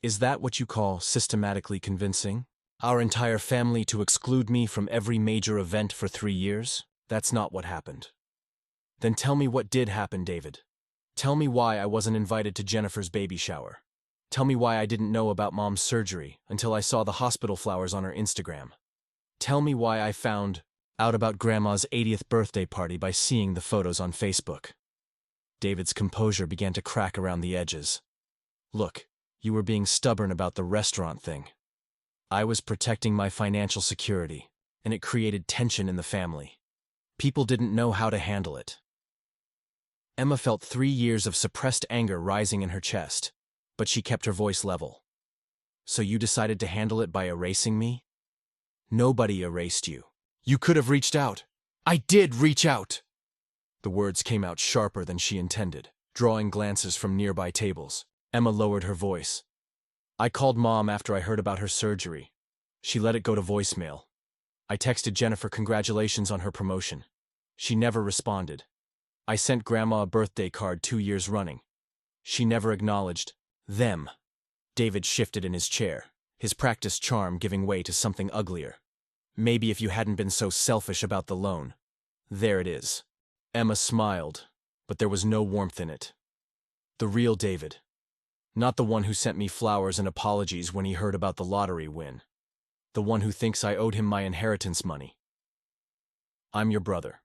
Is that what you call systematically convincing? Our entire family to exclude me from every major event for 3 years? That's not what happened. Then tell me what did happen, David. Tell me why I wasn't invited to Jennifer's baby shower. Tell me why I didn't know about Mom's surgery until I saw the hospital flowers on her Instagram. Tell me why I found out about Grandma's 80th birthday party by seeing the photos on Facebook. David's composure began to crack around the edges. Look, you were being stubborn about the restaurant thing. I was protecting my financial security, and it created tension in the family. People didn't know how to handle it. Emma felt 3 years of suppressed anger rising in her chest, but she kept her voice level. So you decided to handle it by erasing me? Nobody erased you. You could have reached out. I did reach out! The words came out sharper than she intended, drawing glances from nearby tables. Emma lowered her voice. I called Mom after I heard about her surgery. She let it go to voicemail. I texted Jennifer congratulations on her promotion. She never responded. I sent Grandma a birthday card 2 years running. She never acknowledged them. David shifted in his chair, his practiced charm giving way to something uglier. Maybe if you hadn't been so selfish about the loan. There it is. Emma smiled, but there was no warmth in it. The real David. Not the one who sent me flowers and apologies when he heard about the lottery win. The one who thinks I owed him my inheritance money. I'm your brother.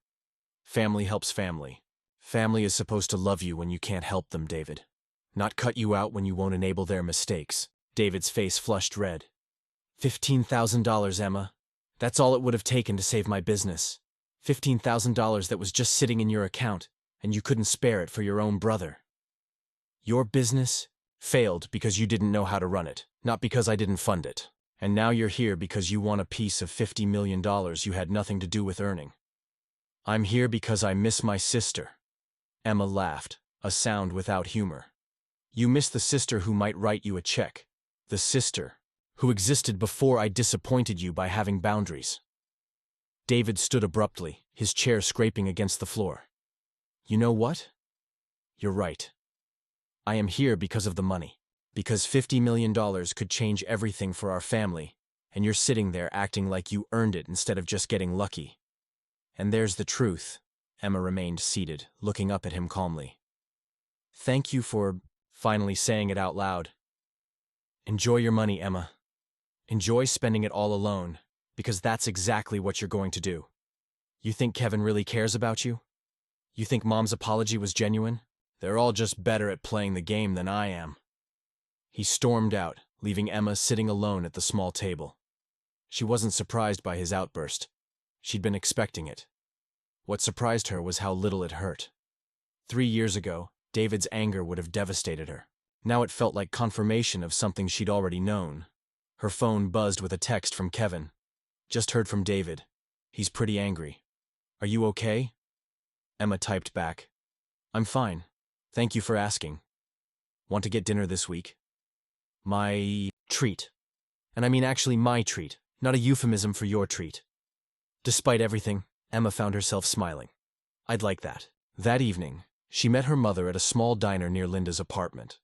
Family helps family. Family is supposed to love you when you can't help them, David. Not cut you out when you won't enable their mistakes. David's face flushed red. $15,000, Emma. That's all it would have taken to save my business. $15,000 that was just sitting in your account, and you couldn't spare it for your own brother. Your business failed because you didn't know how to run it, not because I didn't fund it. And now you're here because you want a piece of $50 million you had nothing to do with earning. I'm here because I miss my sister. Emma laughed, a sound without humor. You miss the sister who might write you a check. The sister who existed before I disappointed you by having boundaries. David stood abruptly, his chair scraping against the floor. You know what? You're right. I am here because of the money. Because $50 million could change everything for our family, and you're sitting there acting like you earned it instead of just getting lucky. And there's the truth. Emma remained seated, looking up at him calmly. Thank you for finally saying it out loud. Enjoy your money, Emma. Enjoy spending it all alone, because that's exactly what you're going to do. You think Kevin really cares about you? You think Mom's apology was genuine? They're all just better at playing the game than I am. He stormed out, leaving Emma sitting alone at the small table. She wasn't surprised by his outburst. She'd been expecting it. What surprised her was how little it hurt. 3 years ago, David's anger would have devastated her. Now it felt like confirmation of something she'd already known. Her phone buzzed with a text from Kevin. Just heard from David. He's pretty angry. Are you okay? Emma typed back. I'm fine. Thank you for asking. Want to get dinner this week? My treat. And I mean actually my treat, not a euphemism for your treat. Despite everything, Emma found herself smiling. I'd like that. That evening, she met her mother at a small diner near Linda's apartment.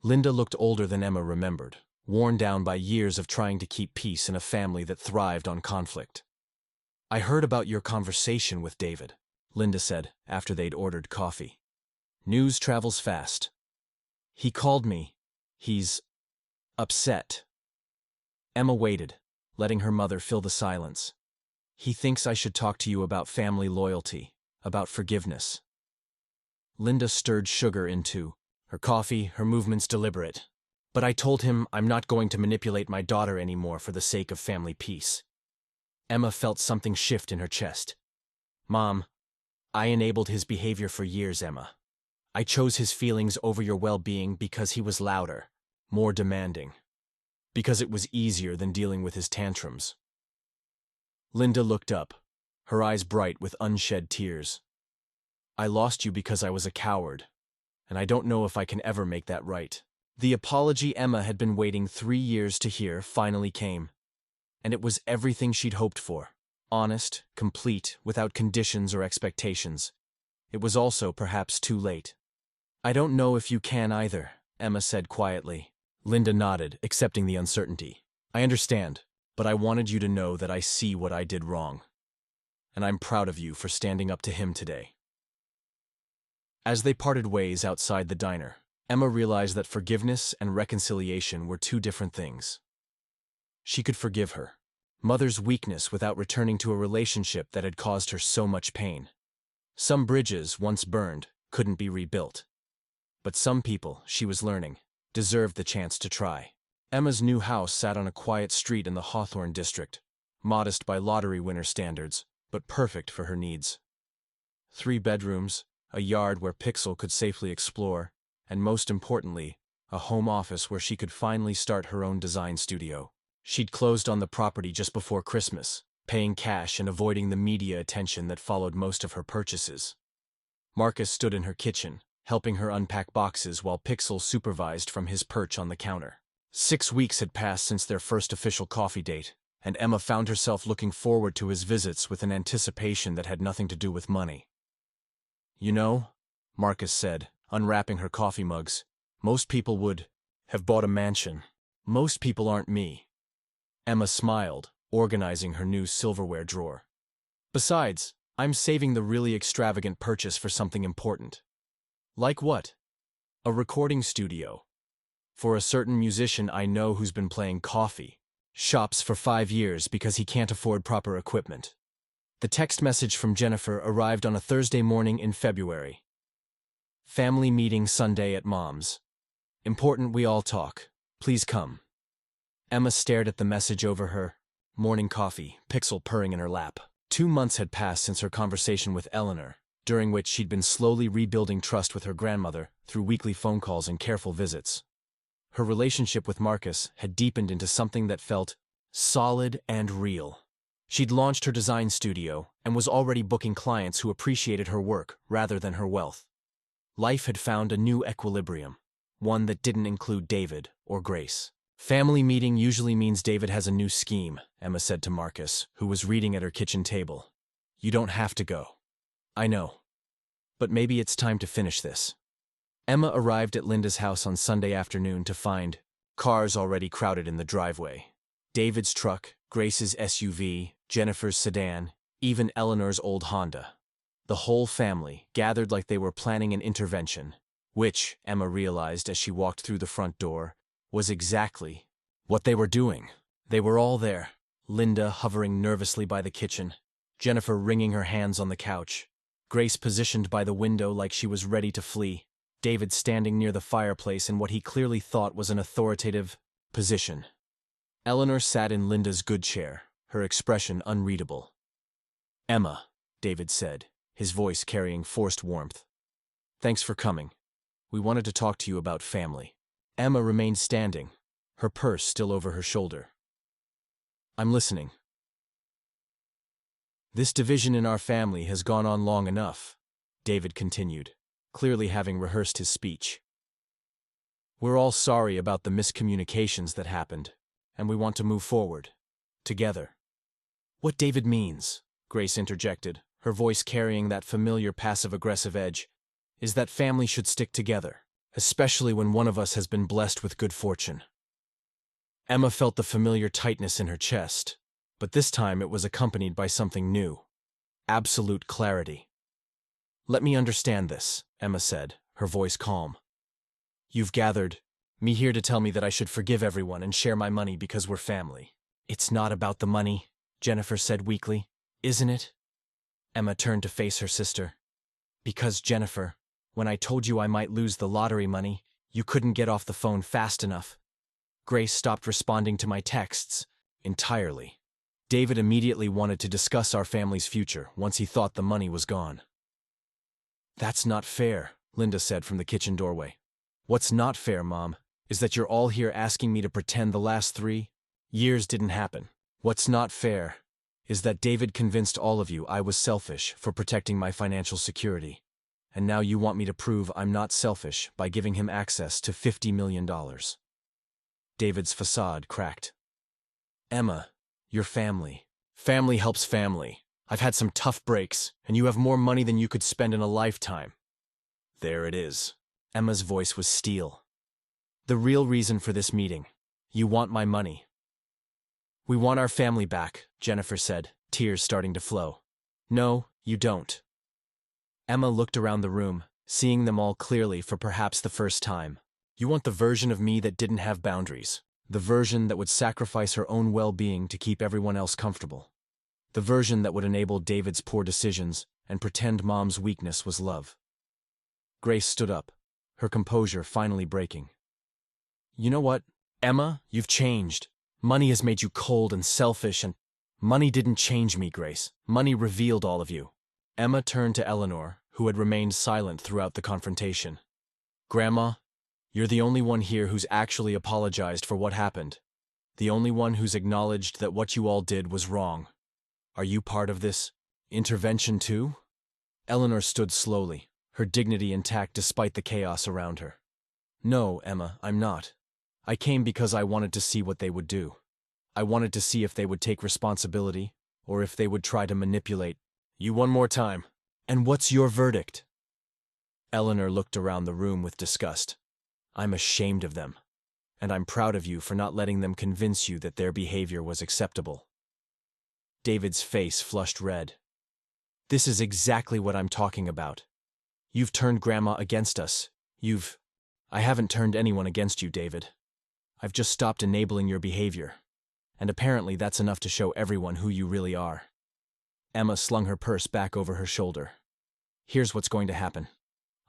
Linda looked older than Emma remembered, worn down by years of trying to keep peace in a family that thrived on conflict. I heard about your conversation with David, Linda said after they'd ordered coffee. News travels fast. He called me. He's upset. Emma waited, letting her mother fill the silence. He thinks I should talk to you about family loyalty, about forgiveness. Linda stirred sugar into her coffee, her movements deliberate. But I told him I'm not going to manipulate my daughter anymore for the sake of family peace. Emma felt something shift in her chest. Mom, I enabled his behavior for years, Emma. I chose his feelings over your well-being because he was louder, more demanding. Because it was easier than dealing with his tantrums. Linda looked up, her eyes bright with unshed tears. I lost you because I was a coward, and I don't know if I can ever make that right. The apology Emma had been waiting 3 years to hear finally came. And it was everything she'd hoped for. Honest, complete, without conditions or expectations. It was also perhaps too late. I don't know if you can either, Emma said quietly. Linda nodded, accepting the uncertainty. I understand, but I wanted you to know that I see what I did wrong. And I'm proud of you for standing up to him today. As they parted ways outside the diner, Emma realized that forgiveness and reconciliation were two different things. She could forgive her mother's weakness without returning to a relationship that had caused her so much pain. Some bridges, once burned, couldn't be rebuilt. But some people, she was learning, deserved the chance to try. Emma's new house sat on a quiet street in the Hawthorne district, modest by lottery winner standards, but perfect for her needs. 3 bedrooms, a yard where Pixel could safely explore, and most importantly, a home office where she could finally start her own design studio. She'd closed on the property just before Christmas, paying cash and avoiding the media attention that followed most of her purchases. Marcus stood in her kitchen, helping her unpack boxes while Pixel supervised from his perch on the counter. 6 weeks had passed since their first official coffee date, and Emma found herself looking forward to his visits with an anticipation that had nothing to do with money. You know, Marcus said, unwrapping her coffee mugs, most people would have bought a mansion. Most people aren't me. Emma smiled, organizing her new silverware drawer. Besides, I'm saving the really extravagant purchase for something important. Like what? A recording studio. For a certain musician I know who's been playing coffee shops for 5 years because he can't afford proper equipment. The text message from Jennifer arrived on a Thursday morning in February. Family meeting Sunday at Mom's. Important we all talk. Please come. Emma stared at the message over her morning coffee, Pixel purring in her lap. 2 months had passed since her conversation with Eleanor, during which she'd been slowly rebuilding trust with her grandmother through weekly phone calls and careful visits. Her relationship with Marcus had deepened into something that felt solid and real. She'd launched her design studio and was already booking clients who appreciated her work rather than her wealth. Life had found a new equilibrium, one that didn't include David or Grace. Family meeting usually means David has a new scheme, Emma said to Marcus, who was reading at her kitchen table. You don't have to go. I know. But maybe it's time to finish this. Emma arrived at Linda's house on Sunday afternoon to find cars already crowded in the driveway. David's truck, Grace's SUV, Jennifer's sedan, even Eleanor's old Honda. The whole family gathered like they were planning an intervention, which, Emma realized as she walked through the front door, was exactly what they were doing. They were all there, Linda hovering nervously by the kitchen, Jennifer wringing her hands on the couch, Grace positioned by the window like she was ready to flee, David standing near the fireplace in what he clearly thought was an authoritative position. Eleanor sat in Linda's good chair, her expression unreadable. Emma, David said, his voice carrying forced warmth. Thanks for coming. We wanted to talk to you about family. Emma remained standing, her purse still over her shoulder. I'm listening. This division in our family has gone on long enough, David continued, clearly having rehearsed his speech. We're all sorry about the miscommunications that happened, and we want to move forward, together. What David means, Grace interjected, her voice carrying that familiar passive-aggressive edge, is that family should stick together, especially when one of us has been blessed with good fortune. Emma felt the familiar tightness in her chest, but this time it was accompanied by something new. Absolute clarity. Let me understand this, Emma said, her voice calm. You've gathered me here to tell me that I should forgive everyone and share my money because we're family. It's not about the money, Jennifer said weakly, isn't it? Emma turned to face her sister. Because, Jennifer, when I told you I might lose the lottery money, you couldn't get off the phone fast enough. Grace stopped responding to my texts entirely. David immediately wanted to discuss our family's future once he thought the money was gone. That's not fair, Linda said from the kitchen doorway. What's not fair, Mom, is that you're all here asking me to pretend the last 3 years didn't happen. What's not fair is that David convinced all of you I was selfish for protecting my financial security, and now you want me to prove I'm not selfish by giving him access to $50 million. David's facade cracked. Emma, your family. Family helps family. I've had some tough breaks, and you have more money than you could spend in a lifetime. There it is. Emma's voice was steel. The real reason for this meeting. You want my money. We want our family back, Jennifer said, tears starting to flow. No, you don't. Emma looked around the room, seeing them all clearly for perhaps the first time. You want the version of me that didn't have boundaries. The version that would sacrifice her own well-being to keep everyone else comfortable. The version that would enable David's poor decisions and pretend Mom's weakness was love. Grace stood up, her composure finally breaking. You know what, Emma, you've changed. Money has made you cold and selfish, and money didn't change me, Grace. Money revealed all of you. Emma turned to Eleanor, who had remained silent throughout the confrontation. Grandma, you're the only one here who's actually apologized for what happened. The only one who's acknowledged that what you all did was wrong. Are you part of this intervention too? Eleanor stood slowly, her dignity intact despite the chaos around her. No, Emma, I'm not. I came because I wanted to see what they would do. I wanted to see if they would take responsibility, or if they would try to manipulate you one more time. And what's your verdict? Eleanor looked around the room with disgust. I'm ashamed of them, and I'm proud of you for not letting them convince you that their behavior was acceptable. David's face flushed red. This is exactly what I'm talking about. You've turned Grandma against us. I haven't turned anyone against you, David. I've just stopped enabling your behavior. And apparently that's enough to show everyone who you really are. Emma slung her purse back over her shoulder. Here's what's going to happen.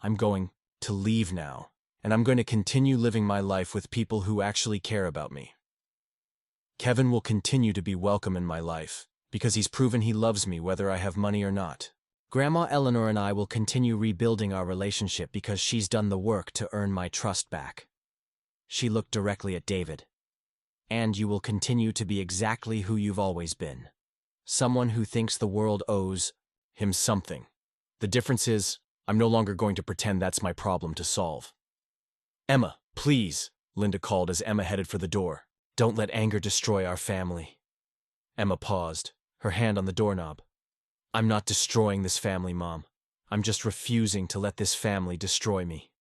I'm going to leave now, and I'm going to continue living my life with people who actually care about me. Kevin will continue to be welcome in my life, because he's proven he loves me whether I have money or not. Grandma Eleanor and I will continue rebuilding our relationship because she's done the work to earn my trust back. She looked directly at David. And you will continue to be exactly who you've always been. Someone who thinks the world owes him something. The difference is, I'm no longer going to pretend that's my problem to solve. Emma, please, Linda called as Emma headed for the door. Don't let anger destroy our family. Emma paused, her hand on the doorknob. I'm not destroying this family, Mom. I'm just refusing to let this family destroy me.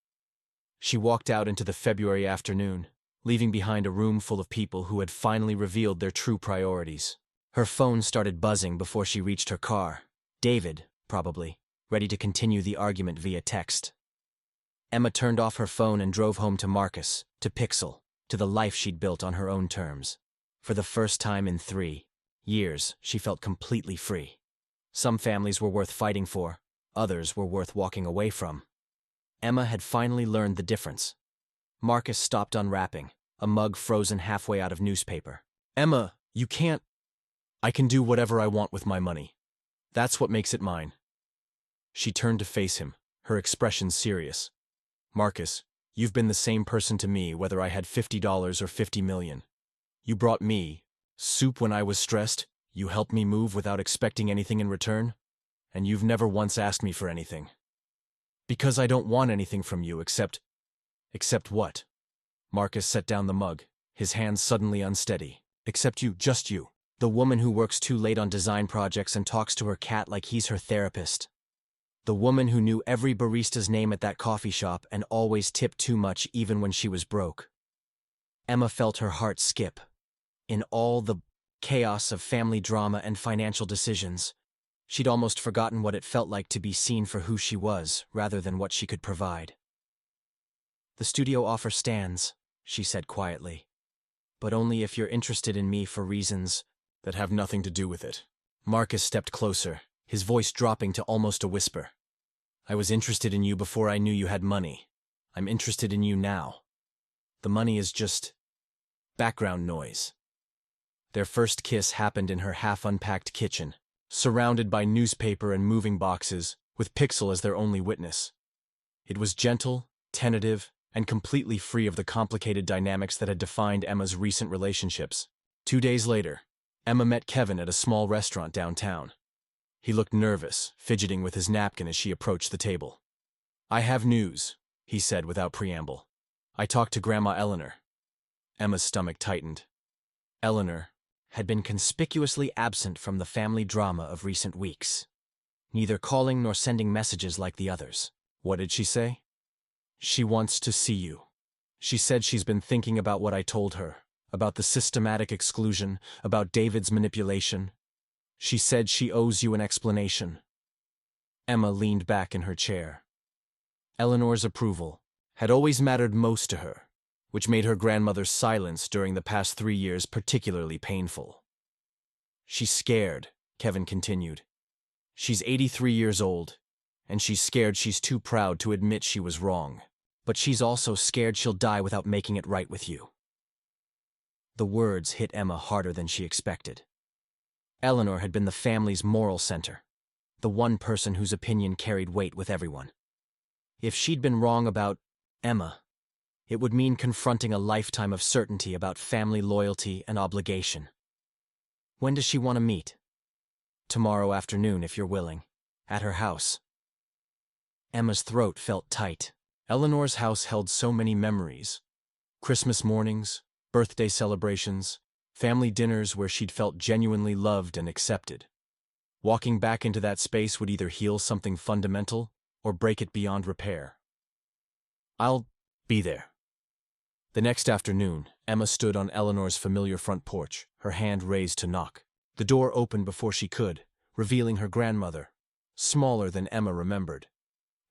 She walked out into the February afternoon, leaving behind a room full of people who had finally revealed their true priorities. Her phone started buzzing before she reached her car. David, probably, ready to continue the argument via text. Emma turned off her phone and drove home to Marcus, to Pixel, to the life she'd built on her own terms. For the first time in 3 years, she felt completely free. Some families were worth fighting for, others were worth walking away from. Emma had finally learned the difference. Marcus stopped unwrapping, a mug frozen halfway out of newspaper. Emma, you can't. I can do whatever I want with my money. That's what makes it mine. She turned to face him, her expression serious. Marcus, you've been the same person to me whether I had $50 or 50 million. You brought me soup when I was stressed, you helped me move without expecting anything in return, and you've never once asked me for anything. Because I don't want anything from you except what? Marcus set down the mug, his hands suddenly unsteady. Except you, just you. The woman who works too late on design projects and talks to her cat like he's her therapist. The woman who knew every barista's name at that coffee shop and always tipped too much even when she was broke. Emma felt her heart skip. In all the chaos of family drama and financial decisions, she'd almost forgotten what it felt like to be seen for who she was rather than what she could provide. The studio offer stands, she said quietly. But only if you're interested in me for reasons that have nothing to do with it. Marcus stepped closer, his voice dropping to almost a whisper. I was interested in you before I knew you had money. I'm interested in you now. The money is just background noise. Their first kiss happened in her half-unpacked kitchen, surrounded by newspaper and moving boxes, with Pixel as their only witness. It was gentle, tentative, and completely free of the complicated dynamics that had defined Emma's recent relationships. 2 days later, Emma met Kevin at a small restaurant downtown. He looked nervous, fidgeting with his napkin as she approached the table. I have news, he said without preamble. I talked to Grandma Eleanor. Emma's stomach tightened. Eleanor had been conspicuously absent from the family drama of recent weeks, neither calling nor sending messages like the others. What did she say? She wants to see you. She said she's been thinking about what I told her, about the systematic exclusion, about David's manipulation. She said she owes you an explanation. Emma leaned back in her chair. Eleanor's approval had always mattered most to her, which made her grandmother's silence during the past 3 years particularly painful. She's scared, Kevin continued. She's 83 years old, and she's scared she's too proud to admit she was wrong. But she's also scared she'll die without making it right with you. The words hit Emma harder than she expected. Eleanor had been the family's moral center, the one person whose opinion carried weight with everyone. If she'd been wrong about Emma, it would mean confronting a lifetime of certainty about family loyalty and obligation. When does she want to meet? Tomorrow afternoon, if you're willing, at her house. Emma's throat felt tight. Eleanor's house held so many memories. Christmas mornings, birthday celebrations, family dinners where she'd felt genuinely loved and accepted. Walking back into that space would either heal something fundamental or break it beyond repair. I'll be there. The next afternoon, Emma stood on Eleanor's familiar front porch, her hand raised to knock. The door opened before she could, revealing her grandmother, smaller than Emma remembered,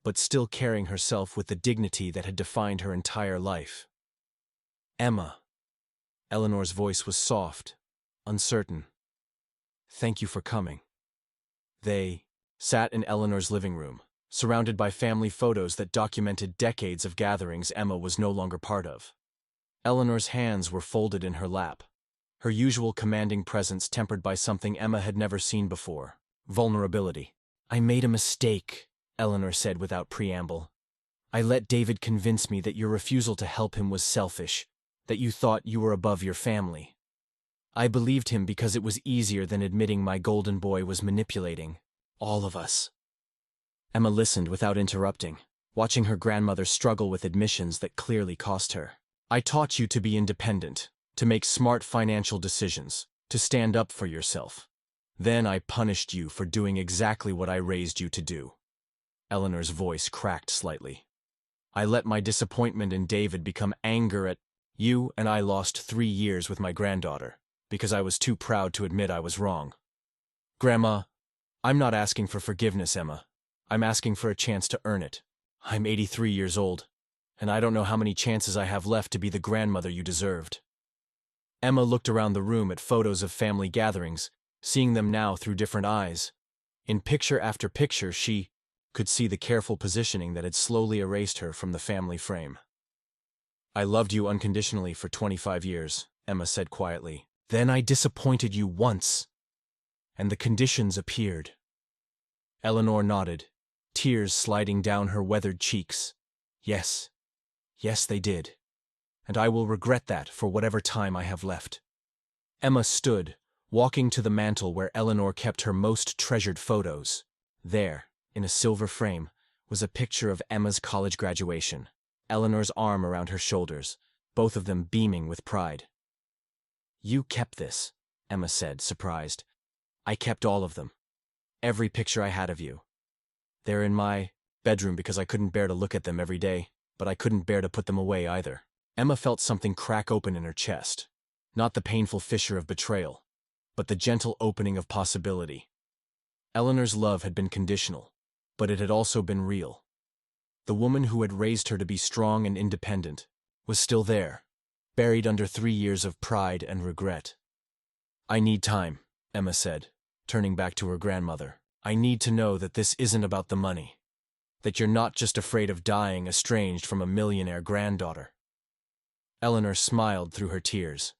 but still carrying herself with the dignity that had defined her entire life. Emma. Eleanor's voice was soft, uncertain. Thank you for coming. They sat in Eleanor's living room, surrounded by family photos that documented decades of gatherings Emma was no longer part of. Eleanor's hands were folded in her lap, her usual commanding presence tempered by something Emma had never seen before: vulnerability. I made a mistake, Eleanor said without preamble. I let David convince me that your refusal to help him was selfish, that you thought you were above your family. I believed him because it was easier than admitting my golden boy was manipulating all of us. Emma listened without interrupting, watching her grandmother struggle with admissions that clearly cost her. I taught you to be independent, to make smart financial decisions, to stand up for yourself. Then I punished you for doing exactly what I raised you to do. Eleanor's voice cracked slightly. I let my disappointment in David become anger at you, and I lost 3 years with my granddaughter, because I was too proud to admit I was wrong. Grandma, I'm not asking for forgiveness, Emma. I'm asking for a chance to earn it. I'm 83 years old, and I don't know how many chances I have left to be the grandmother you deserved. Emma looked around the room at photos of family gatherings, seeing them now through different eyes. In picture after picture, she could see the careful positioning that had slowly erased her from the family frame. I loved you unconditionally for 25 years, Emma said quietly. Then I disappointed you once, and the conditions appeared. Eleanor nodded, tears sliding down her weathered cheeks. Yes, they did, and I will regret that for whatever time I have left. Emma stood, walking to the mantel where Eleanor kept her most treasured photos. There, in a silver frame, was a picture of Emma's college graduation, Eleanor's arm around her shoulders, both of them beaming with pride. You kept this, Emma said, surprised. I kept all of them. Every picture I had of you. They're in my bedroom because I couldn't bear to look at them every day, but I couldn't bear to put them away either. Emma felt something crack open in her chest. Not the painful fissure of betrayal, but the gentle opening of possibility. Eleanor's love had been conditional, but it had also been real. The woman who had raised her to be strong and independent was still there, buried under 3 years of pride and regret. I need time, Emma said, turning back to her grandmother. I need to know that this isn't about the money, that you're not just afraid of dying estranged from a millionaire granddaughter. Eleanor smiled through her tears.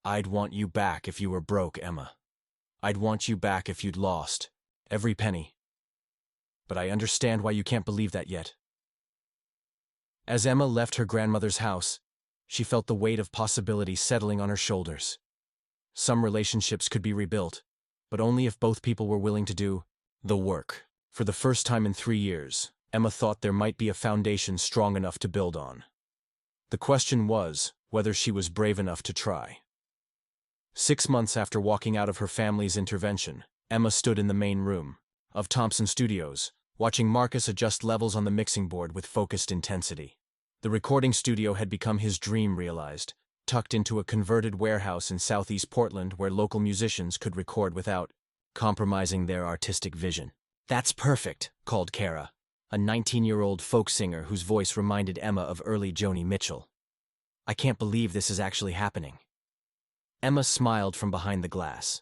I'd want you back if you were broke, Emma. I'd want you back if you'd lost every penny. But I understand why you can't believe that yet. As Emma left her grandmother's house, she felt the weight of possibility settling on her shoulders. Some relationships could be rebuilt, but only if both people were willing to do the work. For the first time in 3 years, Emma thought there might be a foundation strong enough to build on. The question was whether she was brave enough to try. 6 months after walking out of her family's intervention, Emma stood in the main room of Thompson Studios, watching Marcus adjust levels on the mixing board with focused intensity. The recording studio had become his dream realized, tucked into a converted warehouse in southeast Portland where local musicians could record without compromising their artistic vision. That's perfect, called Kara, a 19-year-old folk singer whose voice reminded Emma of early Joni Mitchell. I can't believe this is actually happening. Emma smiled from behind the glass.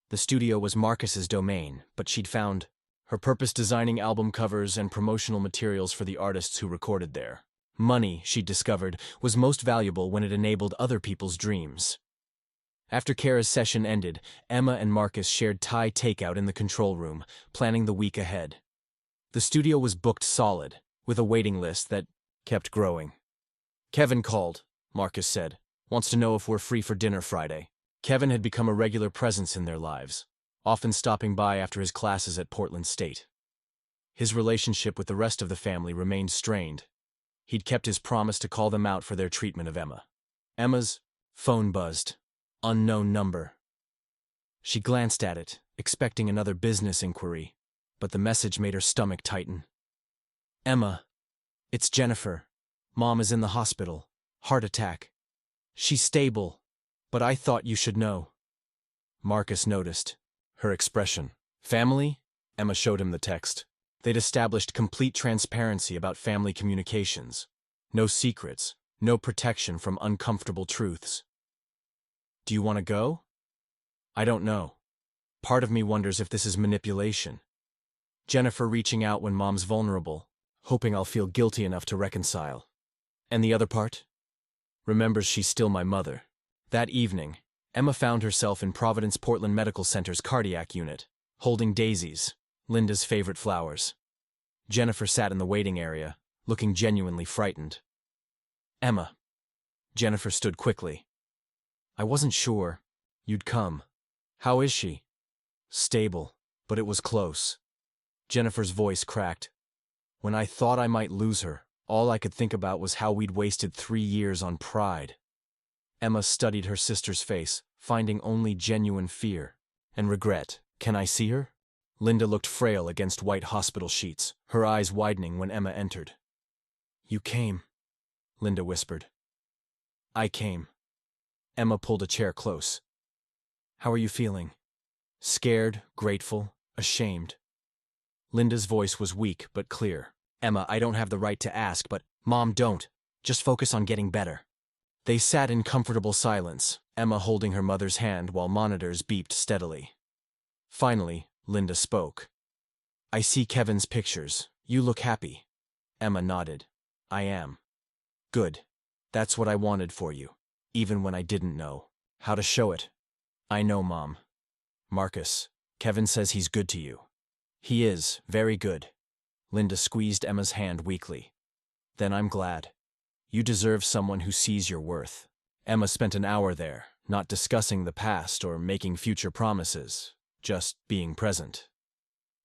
The studio was Marcus's domain, but she'd found her purpose designing album covers and promotional materials for the artists who recorded there. Money, she'd discovered, was most valuable when it enabled other people's dreams. After Kara's session ended, Emma and Marcus shared Thai takeout in the control room, planning the week ahead. The studio was booked solid, with a waiting list that kept growing. Kevin called, Marcus said. Wants to know if we're free for dinner Friday. Kevin had become a regular presence in their lives, often stopping by after his classes at Portland State. His relationship with the rest of the family remained strained. He'd kept his promise to call them out for their treatment of Emma. Emma's phone buzzed. Unknown number. She glanced at it, expecting another business inquiry, but the message made her stomach tighten. Emma, it's Jennifer. Mom is in the hospital. Heart attack. She's stable, but I thought you should know. Marcus noticed her expression. Family? Emma showed him the text. They'd established complete transparency about family communications. No secrets, no protection from uncomfortable truths. Do you want to go? I don't know. Part of me wonders if this is manipulation. Jennifer reaching out when Mom's vulnerable, hoping I'll feel guilty enough to reconcile. And the other part? Remembers she's still my mother. That evening, Emma found herself in Providence Portland Medical Center's cardiac unit, holding daisies, Linda's favorite flowers. Jennifer sat in the waiting area, looking genuinely frightened. Emma. Jennifer stood quickly. I wasn't sure you'd come. How is she? Stable, but it was close. Jennifer's voice cracked. When I thought I might lose her, all I could think about was how we'd wasted 3 years on pride. Emma studied her sister's face, finding only genuine fear and regret. Can I see her? Linda looked frail against white hospital sheets, her eyes widening when Emma entered. You came, Linda whispered. I came. Emma pulled a chair close. How are you feeling? Scared, grateful, ashamed. Linda's voice was weak but clear. Emma, I don't have the right to ask, but Mom, don't. Just focus on getting better. They sat in comfortable silence, Emma holding her mother's hand while monitors beeped steadily. Finally, Linda spoke. I see Kevin's pictures. You look happy. Emma nodded. I am. Good. That's what I wanted for you, even when I didn't know how to show it. I know, Mom. Marcus, Kevin says he's good to you. He is, very good. Linda squeezed Emma's hand weakly. Then I'm glad. You deserve someone who sees your worth. Emma spent an hour there, not discussing the past or making future promises, just being present.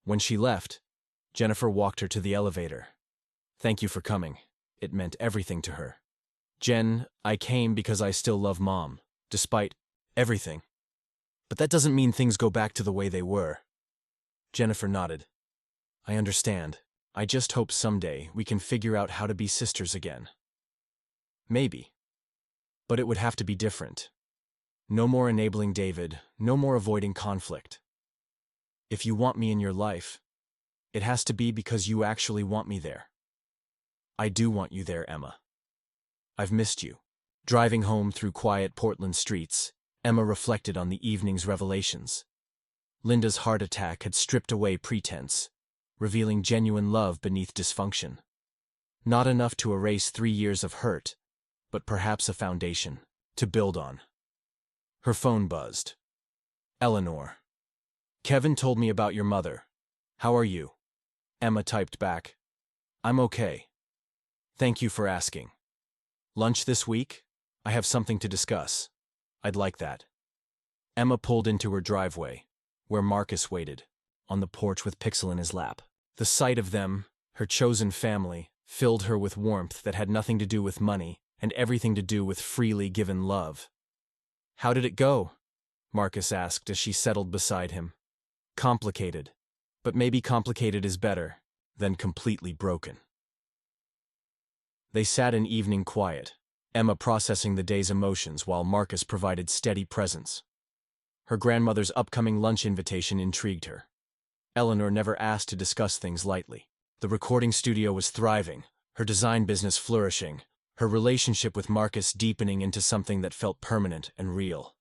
When she left, Jennifer walked her to the elevator. Thank you for coming. It meant everything to her. Jen, I came because I still love Mom, despite everything. But that doesn't mean things go back to the way they were. Jennifer nodded. I understand. I just hope someday we can figure out how to be sisters again. Maybe. But it would have to be different. No more enabling David, no more avoiding conflict. If you want me in your life, it has to be because you actually want me there. I do want you there, Emma. I've missed you. Driving home through quiet Portland streets, Emma reflected on the evening's revelations. Linda's heart attack had stripped away pretense, revealing genuine love beneath dysfunction. Not enough to erase 3 years of hurt, but perhaps a foundation to build on. Her phone buzzed. Eleanor. Kevin told me about your mother. How are you? Emma typed back. I'm okay. Thank you for asking. Lunch this week? I have something to discuss. I'd like that. Emma pulled into her driveway, where Marcus waited, on the porch with Pixel in his lap. The sight of them, her chosen family, filled her with warmth that had nothing to do with money and everything to do with freely given love. How did it go? Marcus asked as she settled beside him. Complicated, but maybe complicated is better than completely broken. They sat in evening quiet, Emma processing the day's emotions while Marcus provided steady presence. Her grandmother's upcoming lunch invitation intrigued her. Eleanor never asked to discuss things lightly. The recording studio was thriving, her design business flourishing, her relationship with Marcus deepening into something that felt permanent and real.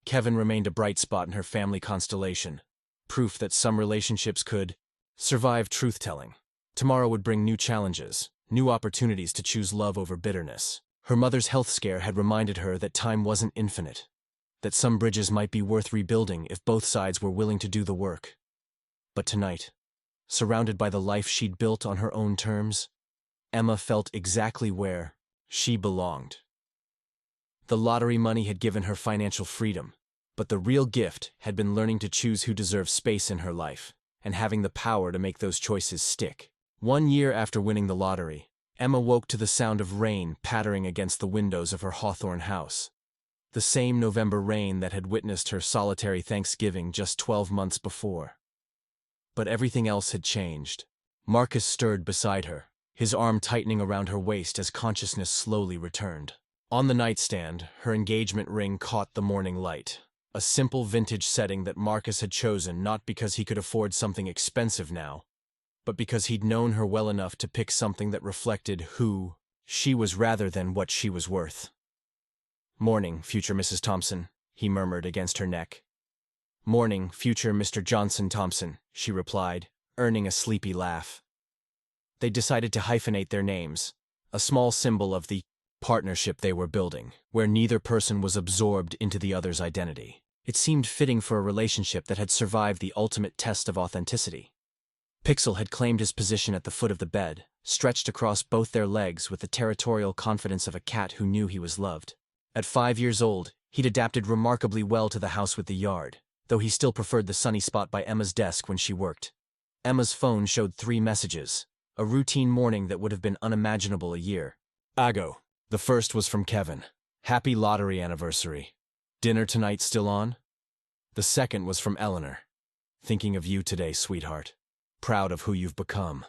Kevin remained a bright spot in her family constellation, proof that some relationships could survive truth-telling. Tomorrow would bring new challenges, new opportunities to choose love over bitterness. Her mother's health scare had reminded her that time wasn't infinite, that some bridges might be worth rebuilding if both sides were willing to do the work. But tonight, surrounded by the life she'd built on her own terms, Emma felt exactly where she belonged. The lottery money had given her financial freedom, but the real gift had been learning to choose who deserves space in her life and having the power to make those choices stick. 1 year after winning the lottery, Emma woke to the sound of rain pattering against the windows of her Hawthorne house. The same November rain that had witnessed her solitary Thanksgiving just 12 months before. But everything else had changed. Marcus stirred beside her, his arm tightening around her waist as consciousness slowly returned. On the nightstand, her engagement ring caught the morning light. A simple vintage setting that Marcus had chosen not because he could afford something expensive now, but because he'd known her well enough to pick something that reflected who she was rather than what she was worth. "Morning, future Mrs. Thompson," he murmured against her neck. "Morning, future Mr. Johnson Thompson," she replied, earning a sleepy laugh. They decided to hyphenate their names, a small symbol of the partnership they were building, where neither person was absorbed into the other's identity. It seemed fitting for a relationship that had survived the ultimate test of authenticity. Pixel had claimed his position at the foot of the bed, stretched across both their legs with the territorial confidence of a cat who knew he was loved. At 5 years old, he'd adapted remarkably well to the house with the yard, though he still preferred the sunny spot by Emma's desk when she worked. Emma's phone showed 3 messages, a routine morning that would have been unimaginable a year ago. The first was from Kevin. "Happy lottery anniversary. Dinner tonight still on?" The second was from Eleanor. "Thinking of you today, sweetheart. Proud of who you've become."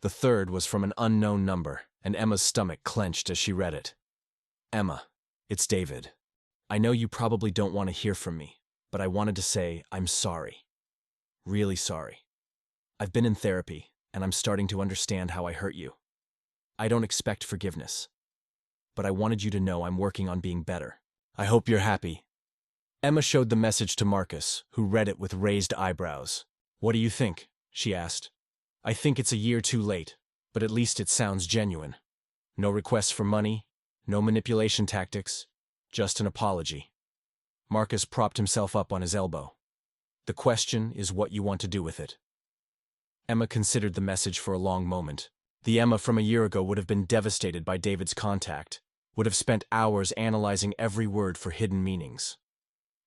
The third was from an unknown number, and Emma's stomach clenched as she read it. "Emma, it's David. I know you probably don't want to hear from me, but I wanted to say I'm sorry. Really sorry. I've been in therapy, and I'm starting to understand how I hurt you. I don't expect forgiveness, but I wanted you to know I'm working on being better. I hope you're happy." Emma showed the message to Marcus, who read it with raised eyebrows. "What do you think?" she asked. "I think it's a year too late, but at least it sounds genuine. No requests for money, no manipulation tactics, just an apology." Marcus propped himself up on his elbow. "The question is what you want to do with it." Emma considered the message for a long moment. The Emma from a year ago would have been devastated by David's contact, would have spent hours analyzing every word for hidden meanings.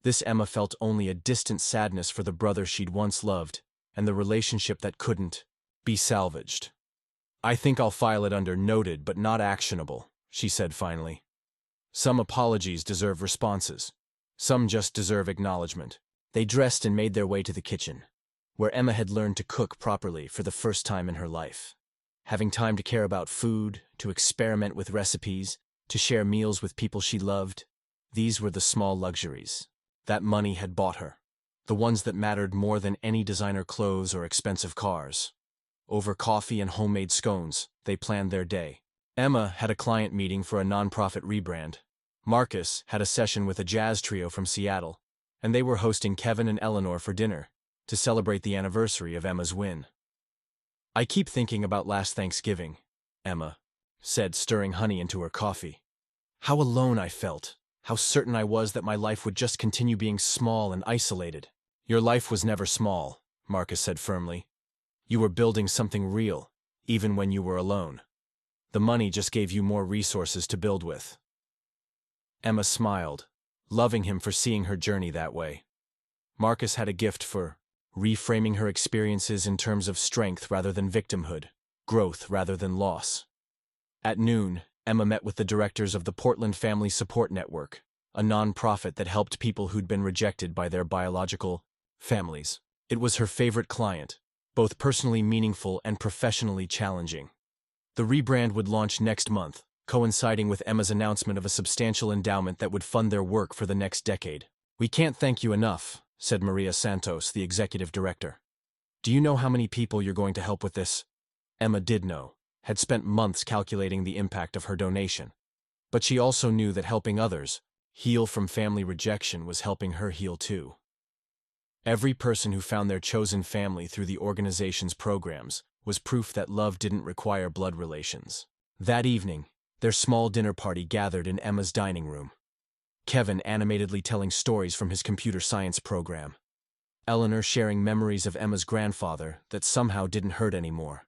This Emma felt only a distant sadness for the brother she'd once loved, and the relationship that couldn't be salvaged. "I think I'll file it under noted but not actionable," she said finally. "Some apologies deserve responses. Some just deserve acknowledgement." They dressed and made their way to the kitchen, where Emma had learned to cook properly for the first time in her life. Having time to care about food, to experiment with recipes, to share meals with people she loved, these were the small luxuries that money had bought her, the ones that mattered more than any designer clothes or expensive cars. Over coffee and homemade scones, they planned their day. Emma had a client meeting for a nonprofit rebrand. Marcus had a session with a jazz trio from Seattle, and they were hosting Kevin and Eleanor for dinner to celebrate the anniversary of Emma's win. "I keep thinking about last Thanksgiving," Emma said, stirring honey into her coffee. "How alone I felt, how certain I was that my life would just continue being small and isolated." "Your life was never small," Marcus said firmly. "You were building something real, even when you were alone. The money just gave you more resources to build with." Emma smiled, loving him for seeing her journey that way. Marcus had a gift for reframing her experiences in terms of strength rather than victimhood, growth rather than loss. At noon, Emma met with the directors of the Portland Family Support Network, a nonprofit that helped people who'd been rejected by their biological families. It was her favorite client, both personally meaningful and professionally challenging. The rebrand would launch next month, coinciding with Emma's announcement of a substantial endowment that would fund their work for the next decade. "We can't thank you enough," said Maria Santos, the executive director. "Do you know how many people you're going to help with this?" Emma did know, had spent months calculating the impact of her donation. But she also knew that helping others heal from family rejection was helping her heal too. Every person who found their chosen family through the organization's programs was proof that love didn't require blood relations. That evening, their small dinner party gathered in Emma's dining room. Kevin animatedly telling stories from his computer science program. Eleanor sharing memories of Emma's grandfather that somehow didn't hurt anymore.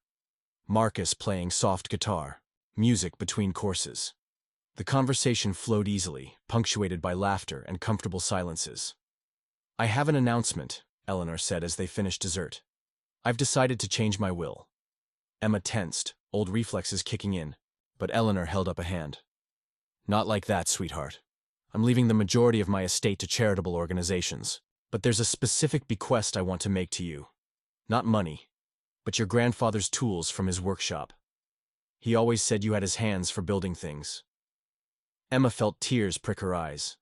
Marcus playing soft guitar, music between courses. The conversation flowed easily, punctuated by laughter and comfortable silences. "I have an announcement," Eleanor said as they finished dessert. "I've decided to change my will." Emma tensed, old reflexes kicking in, but Eleanor held up a hand. "Not like that, sweetheart. I'm leaving the majority of my estate to charitable organizations, but there's a specific bequest I want to make to you. Not money, but your grandfather's tools from his workshop. He always said you had his hands for building things. Emma felt tears prick her eyes.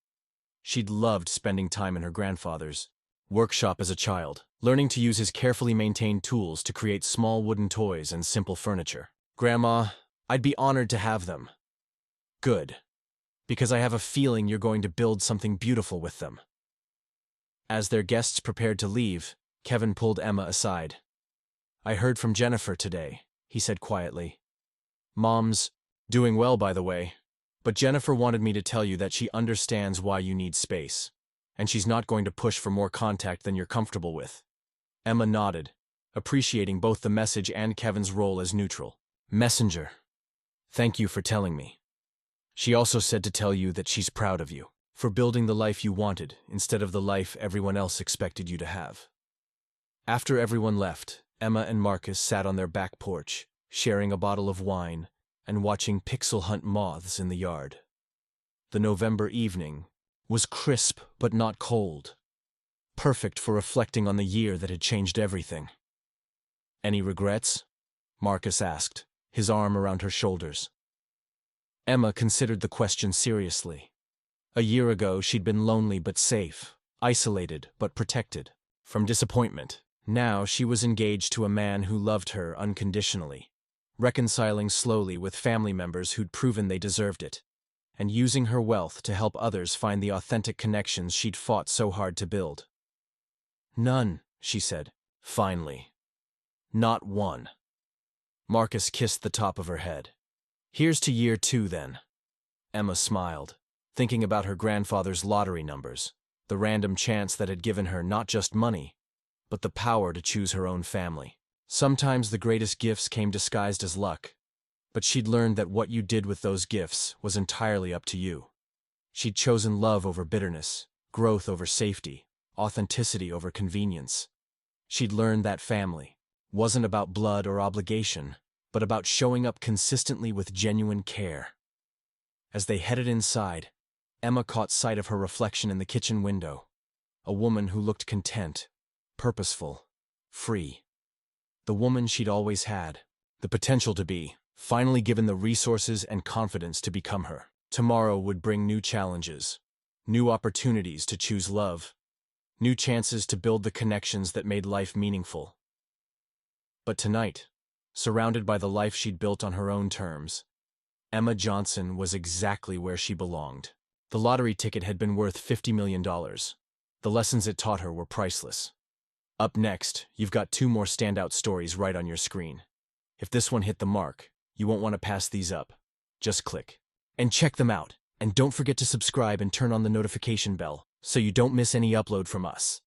She'd loved spending time in her grandfather's workshop as a child, learning to use his carefully maintained tools to create small wooden toys and simple furniture. Grandma, I'd be honored to have them. Good. Because I have a feeling you're going to build something beautiful with them. As their guests prepared to leave, Kevin pulled Emma aside. I heard from Jennifer today, he said quietly. Mom's doing well, by the way, but Jennifer wanted me to tell you that she understands why you need space, and she's not going to push for more contact than you're comfortable with. Emma nodded, appreciating both the message and Kevin's role as neutral messenger. Thank you for telling me. She also said to tell you that she's proud of you for building the life you wanted instead of the life everyone else expected you to have. After everyone left, Emma and Marcus sat on their back porch, sharing a bottle of wine and watching pixel hunt moths in the yard. The November evening was crisp but not cold, perfect for reflecting on the year that had changed everything. Any regrets? Marcus asked, his arm around her shoulders. Emma considered the question seriously. A year ago, she'd been lonely but safe, isolated but protected from disappointment. Now she was engaged to a man who loved her unconditionally, reconciling slowly with family members who'd proven they deserved it, and using her wealth to help others find the authentic connections she'd fought so hard to build. None, she said, finally. Not one. Marcus kissed the top of her head. Here's to year 2, then. Emma smiled, thinking about her grandfather's lottery numbers, the random chance that had given her not just money, but the power to choose her own family. Sometimes the greatest gifts came disguised as luck, but she'd learned that what you did with those gifts was entirely up to you. She'd chosen love over bitterness, growth over safety, authenticity over convenience. She'd learned that family wasn't about blood or obligation, but about showing up consistently with genuine care. As they headed inside, Emma caught sight of her reflection in the kitchen window, a woman who looked content, purposeful, free. The woman she'd always had, the potential to be, finally given the resources and confidence to become her. Tomorrow would bring new challenges, new opportunities to choose love, new chances to build the connections that made life meaningful. But tonight, surrounded by the life she'd built on her own terms, Emma Johnson was exactly where she belonged. The lottery ticket had been worth $50 million. The lessons it taught her were priceless. Up next, you've got 2 more standout stories right on your screen. If this one hit the mark, you won't want to pass these up. Just click and check them out. And don't forget to subscribe and turn on the notification bell so you don't miss any upload from us.